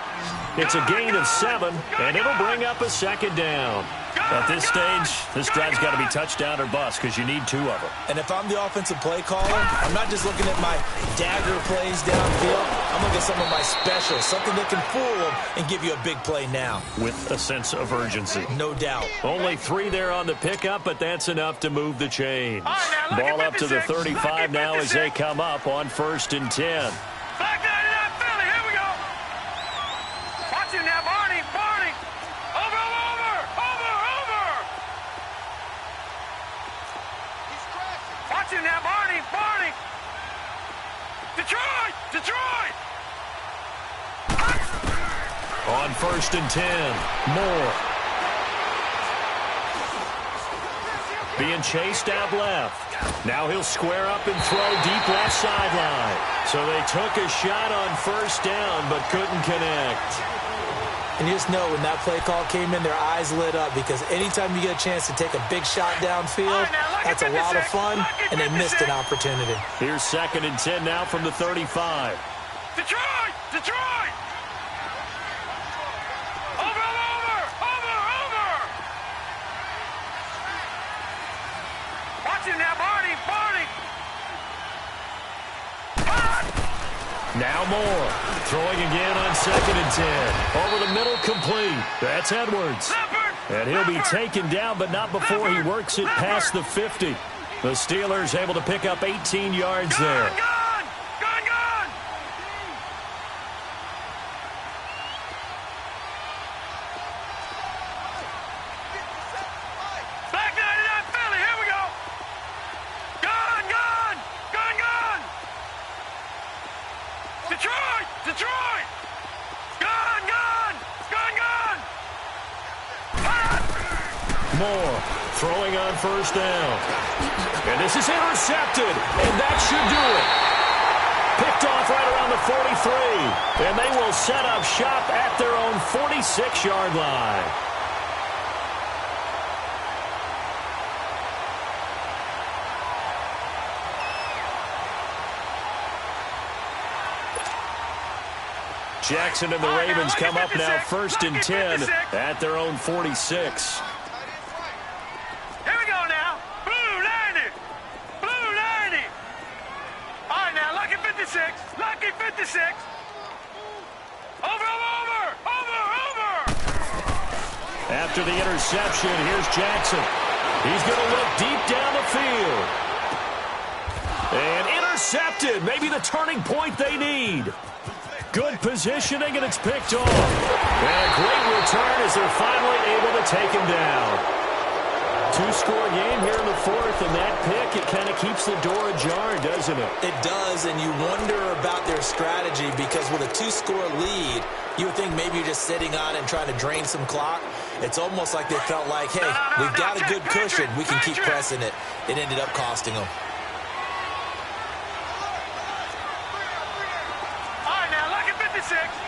It's a gain of 7. And it'll bring up a 2nd down. At this stage, this drive's got to be touchdown or bust because you need 2 of them. And if I'm the offensive play caller, I'm not just looking at my dagger plays downfield. I'm looking at some of my specials, something that can fool them and give you a big play now. With a sense of urgency. No doubt. Only 3 there on the pickup, but that's enough to move the chains. Ball up to the 35 now as they come up on 1st and 10. Back down to that Philly. Here we go. Watch him now, Barney. Over. Watch him now, Barney. Detroit. On 1st and 10, Moore. Being chased out left. Now he'll square up and throw deep left sideline. So they took a shot on 1st down, but couldn't connect. And you just know when that play call came in, their eyes lit up because anytime you get a chance to take a big shot downfield, that's a lot of fun, and they missed an opportunity. Here's 2nd and 10 now from the 35. Detroit! Over! Watch him now, Barney! Now Moore. Throwing again on 2nd and 10. Over the middle, complete. That's Edwards. And he'll be taken down, but not before he works it past the 50. The Steelers able to pick up 18 yards there. Detroit! Gone! Moore throwing on 1st down. And this is intercepted, and that should do it. Picked off right around the 43, and they will set up shop at their own 46-yard line. Jackson and the Ravens come up now 1st and 10 at their own 46. Here we go now. Blue 90. Blue 90. All right, now, lucky 56. Lucky 56. Over. After the interception, here's Jackson. He's going to look deep down the field. And intercepted. Maybe the turning point they need. Good positioning, and it's picked off. And a great return as they're finally able to take him down. 2-score game here in the 4th, and that pick, it kind of keeps the door ajar, doesn't it? It does, and you wonder about their strategy because with a 2-score lead, you would think maybe you're just sitting on it and trying to drain some clock. It's almost like they felt like, hey, we've got a good cushion. We can keep pressing it. It ended up costing them.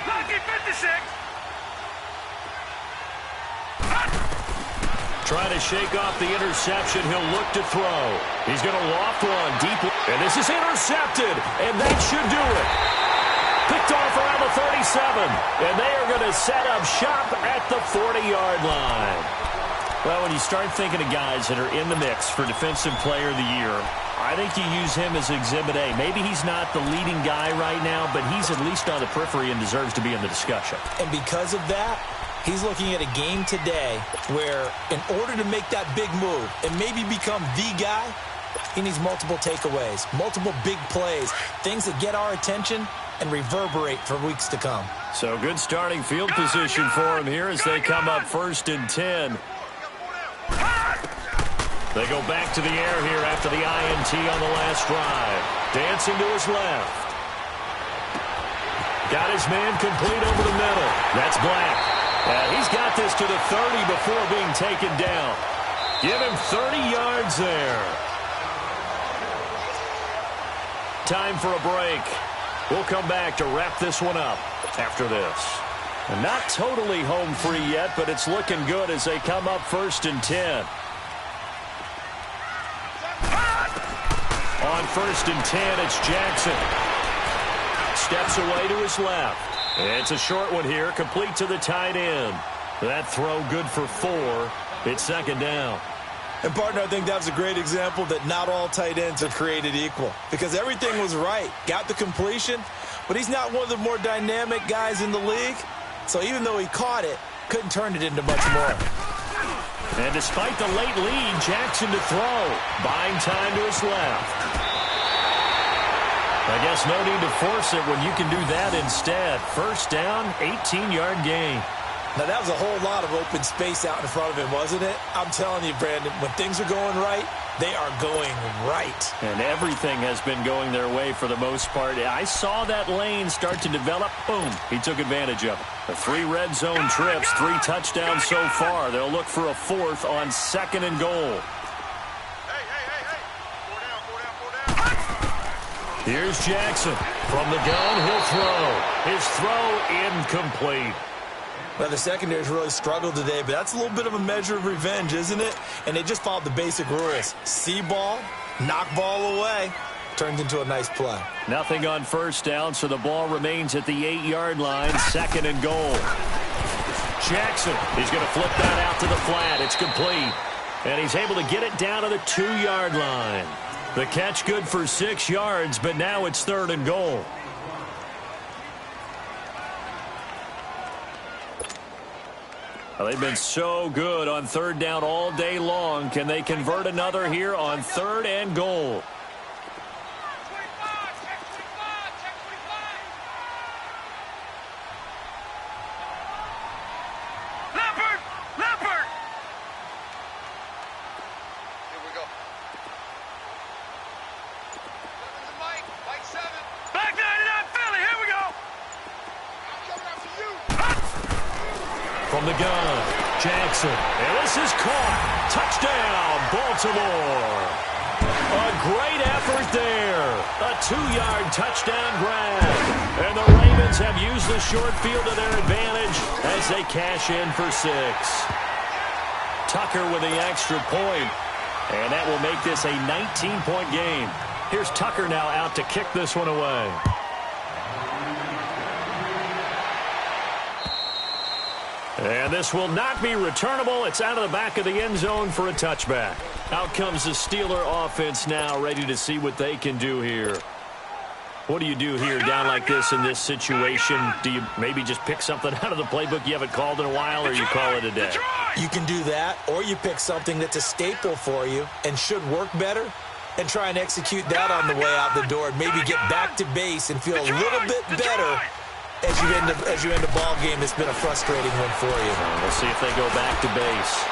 Lucky 56. Trying to shake off the interception. He'll look to throw. He's going to loft one deep. And this is intercepted. And that should do it. Picked off around the 37. And they are going to set up shop at the 40-yard line. Well, when you start thinking of guys that are in the mix for Defensive Player of the Year, I think you use him as Exhibit A. Maybe he's not the leading guy right now, but he's at least on the periphery and deserves to be in the discussion. And because of that, he's looking at a game today where in order to make that big move and maybe become the guy, he needs multiple takeaways, multiple big plays, things that get our attention and reverberate for weeks to come. So good starting field position for him here as they come up 1st and 10. They go back to the air here after the INT on the last drive. Dancing to his left. Got his man complete over the middle. That's Black. He's got this to the 30 before being taken down. Give him 30 yards there. Time for a break. We'll come back to wrap this one up after this. And not totally home free yet, but it's looking good as they come up 1st and 10. On 1st and 10, it's Jackson. Steps away to his left. It's a short one here, complete to the tight end. That throw good for 4. It's 2nd down. And, partner, I think that was a great example that not all tight ends are created equal because everything was right. Got the completion, but he's not one of the more dynamic guys in the league. So even though he caught it, couldn't turn it into much more. And despite the late lead, Jackson to throw. Buying time to his left. I guess no need to force it when you can do that instead. 1st down, 18-yard gain. Now, that was a whole lot of open space out in front of him, wasn't it? I'm telling you, Brandon, when things are going right, they are going right. And everything has been going their way for the most part. I saw that lane start to develop. Boom. He took advantage of it. The 3 red zone trips, 3 touchdowns so far. They'll look for a 4th on 2nd and goal. Hey. 4 down. Here's Jackson. From the gun, he'll throw. His throw incomplete. Well, the secondary's really struggled today, but that's a little bit of a measure of revenge, isn't it? And they just followed the basic rules. See ball, knock ball away. Turns into a nice play. Nothing on 1st down, so the ball remains at the 8-yard line. 2nd and goal. Jackson, he's going to flip that out to the flat. It's complete. And he's able to get it down to the 2-yard line. The catch good for 6 yards, but now it's 3rd and goal. Well, they've been so good on third down all day long. Can they convert another here on third and goal? From the gun, Jackson. And this is caught. Touchdown, Baltimore. A great effort there. A 2-yard touchdown grab. And the Ravens have used the short field to their advantage as they cash in for 6. Tucker with the extra point. And that will make this a 19-point game. Here's Tucker now out to kick this one away. And this will not be returnable. It's out of the back of the end zone for a touchback. Out comes the Steeler offense now, ready to see what they can do here. What do you do here down like this in this situation? Do you maybe just pick something out of the playbook you haven't called in a while, or you call it a day? You can do that, or you pick something that's a staple for you and should work better and try and execute that on the way out the door and maybe get back to base and feel a little bit better as you end a ball game that's been a frustrating one for you. We'll see if they go back to base.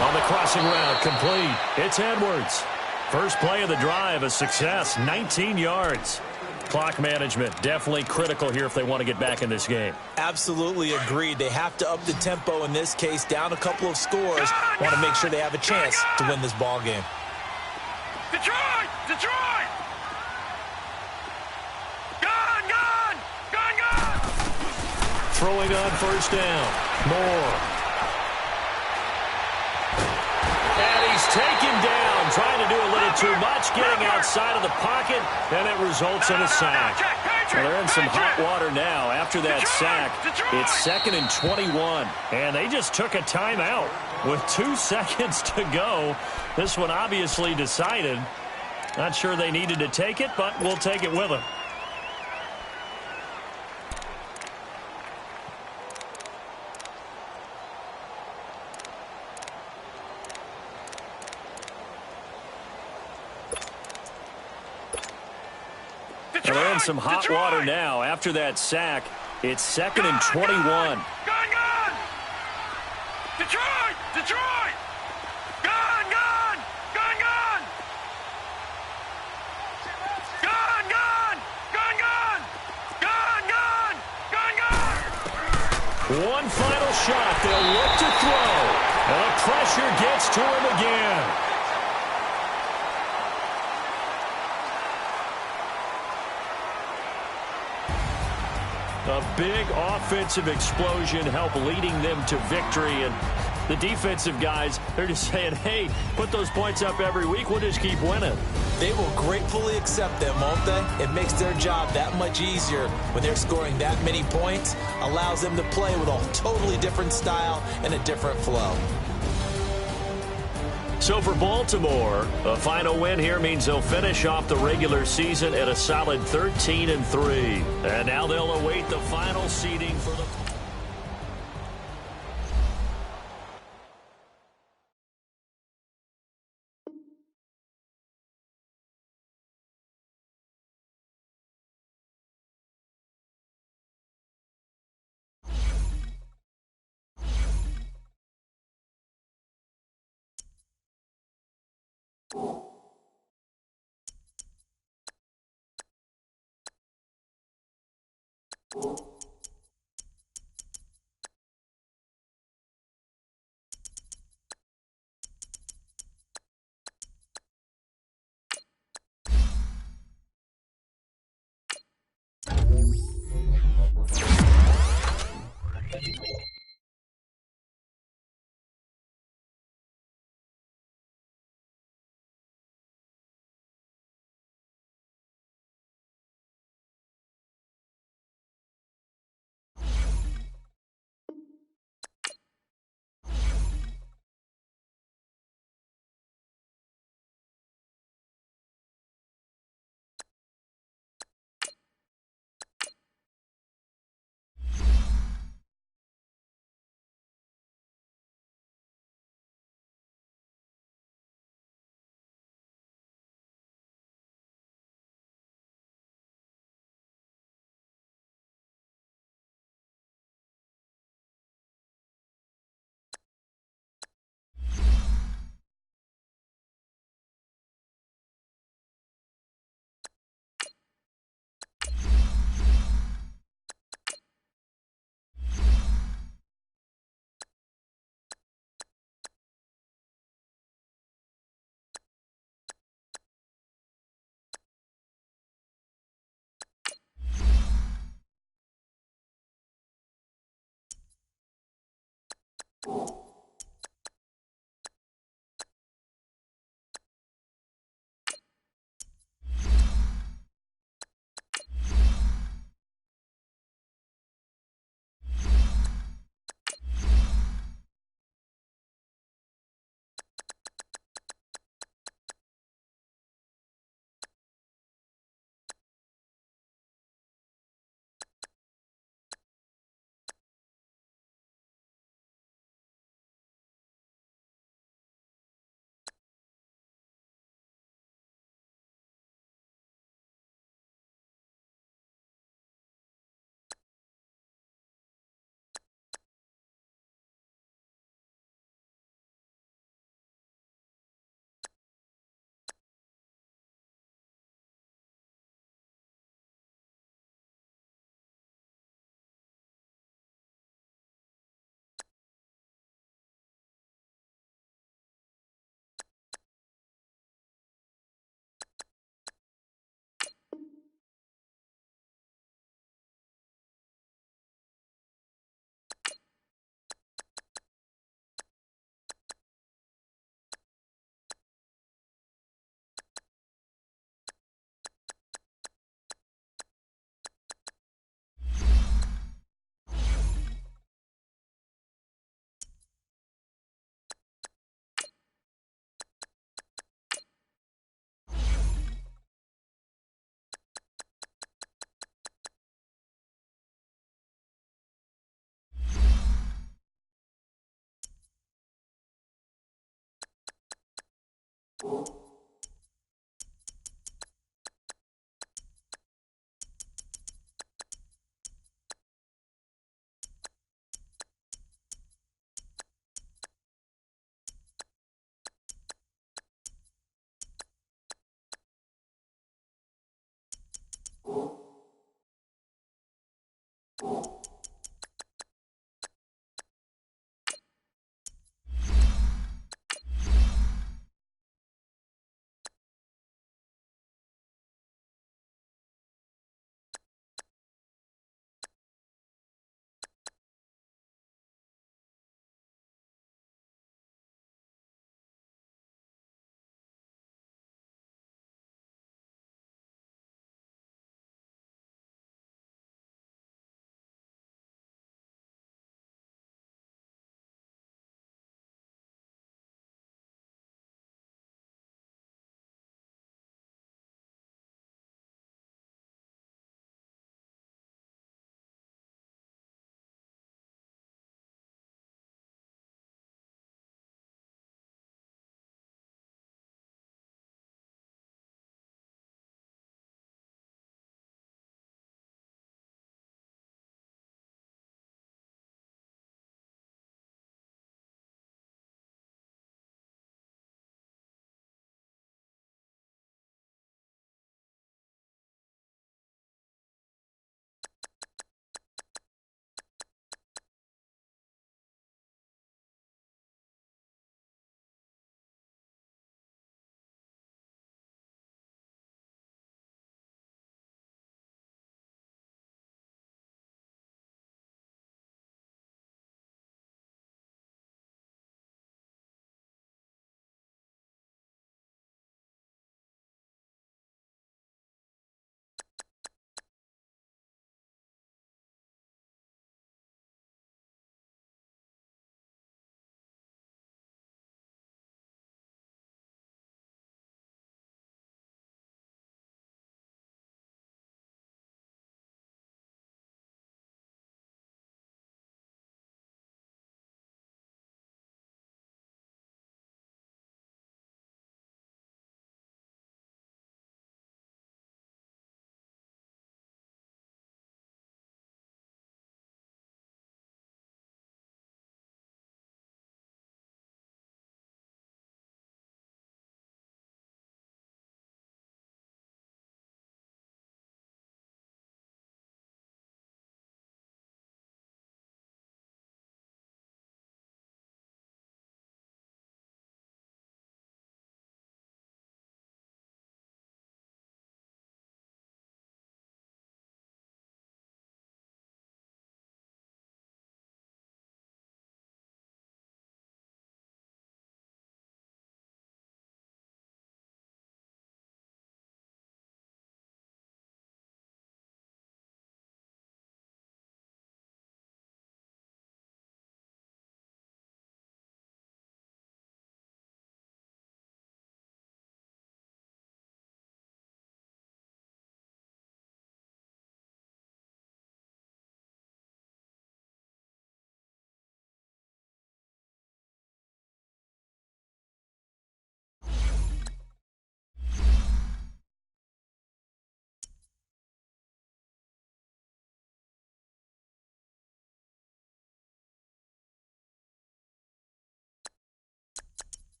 On the crossing route, complete. It's Edwards. First play of the drive, a success, 19 yards. Clock management, definitely critical here if they want to get back in this game. Absolutely agreed. They have to up the tempo in this case, down a couple of scores. Want to make sure they have a chance to win this ball game. Detroit! Detroit! Gone! Gone! Gone! Gone! Throwing on first down. Moore. And he's taken down, trying to do a little too much, getting outside of the pocket, and it results in a sack. Well, they're in some hot water now. After that sack, it's 2nd and 21, and they just took a timeout with 2 seconds to go. This one obviously decided. Not sure they needed to take it, but we'll take it with them. Well, they're in some hot water now. After that sack, it's 2nd and 21. Gone! Gone! Detroit! Detroit! Gone! Gone! Gone! Gone! Gone! Gone! Gone! Gone! Gone! Gone! Gone! Gone! One final shot. They'll look to throw. And the pressure gets to him again. A big offensive explosion helped leading them to victory. And the defensive guys, they're just saying, hey, put those points up every week. We'll just keep winning. They will gratefully accept them, won't they? It makes their job that much easier when they're scoring that many points. Allows them to play with a totally different style and a different flow. So for Baltimore, a final win here means they'll finish off the regular season at a solid 13-3. And now they'll await the final seeding for the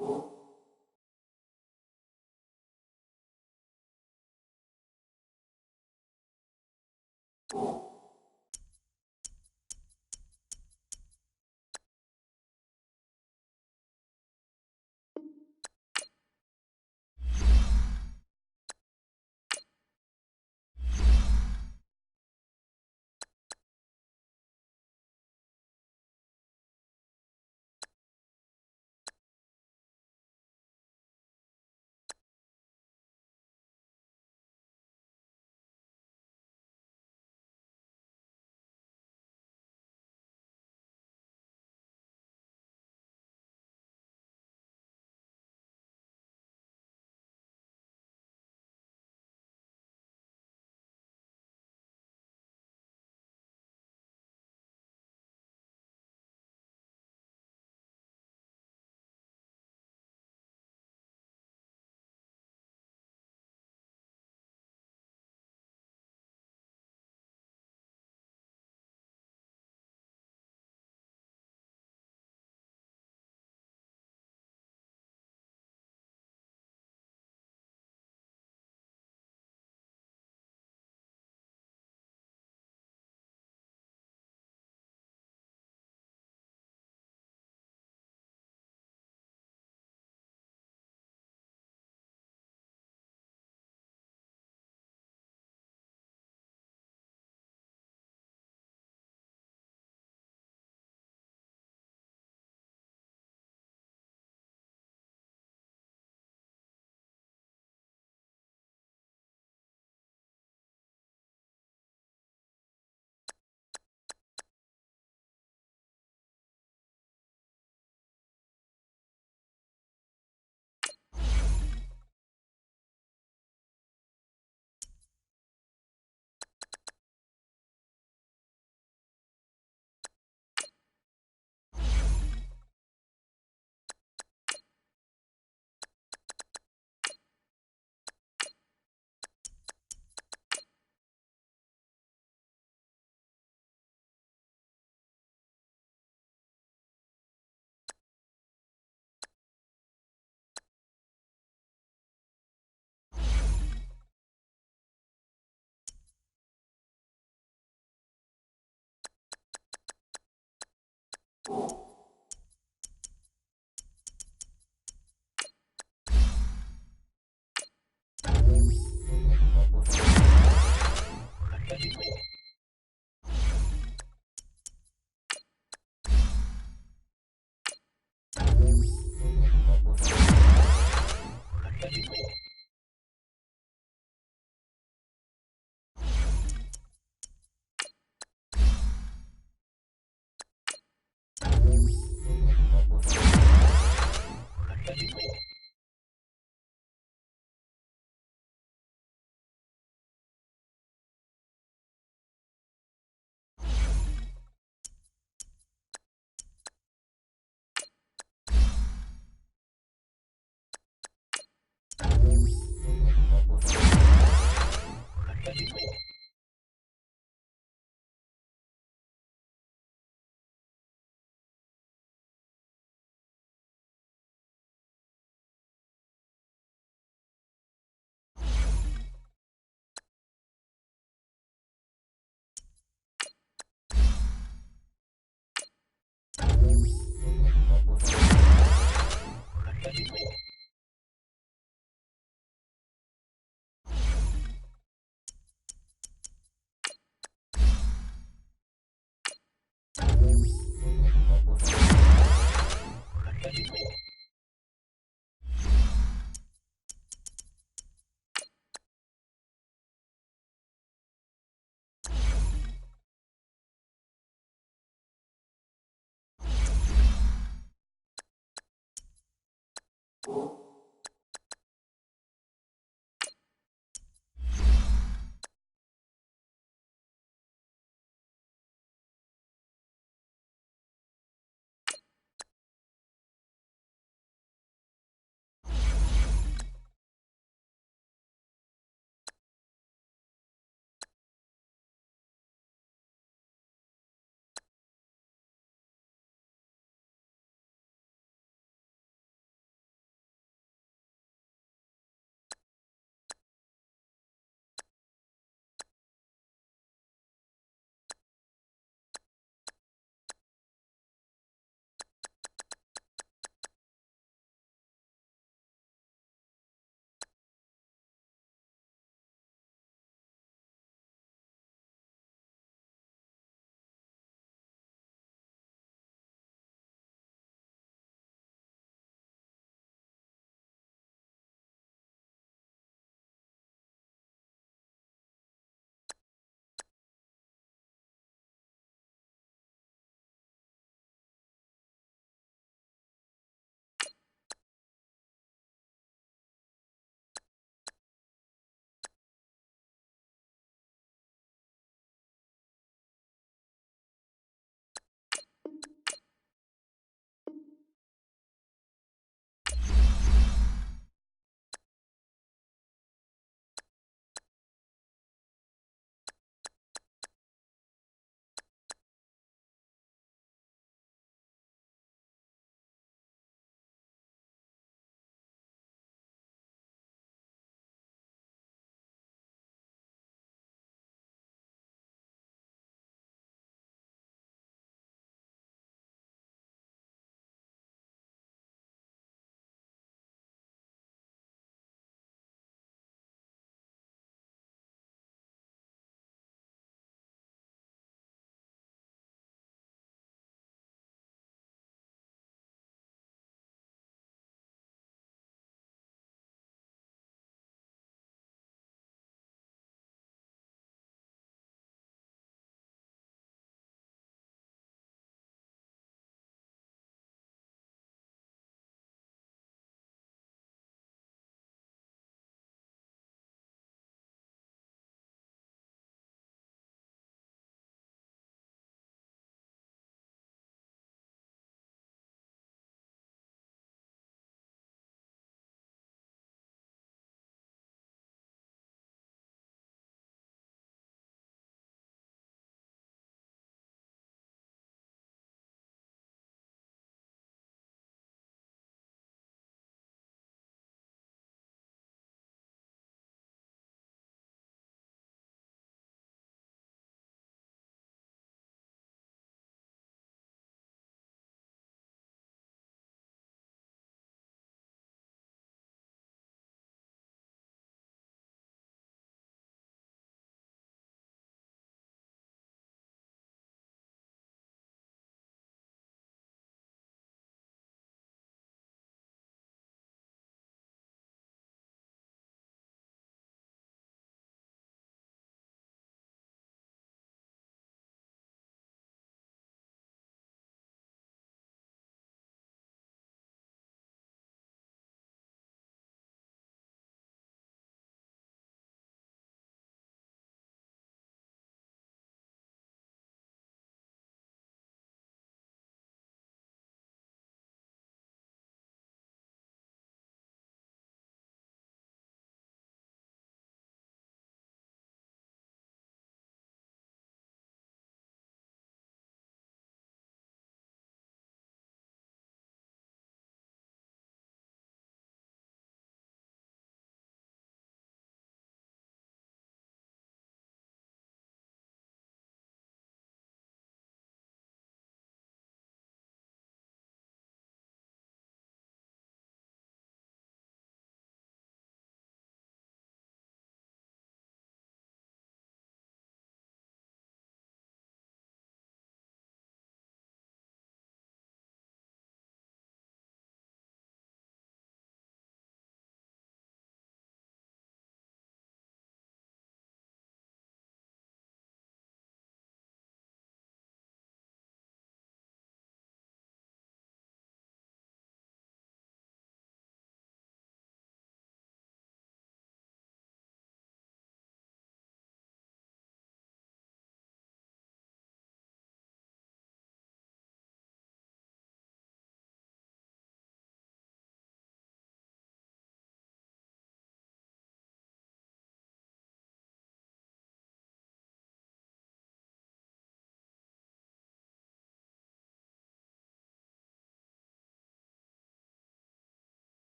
you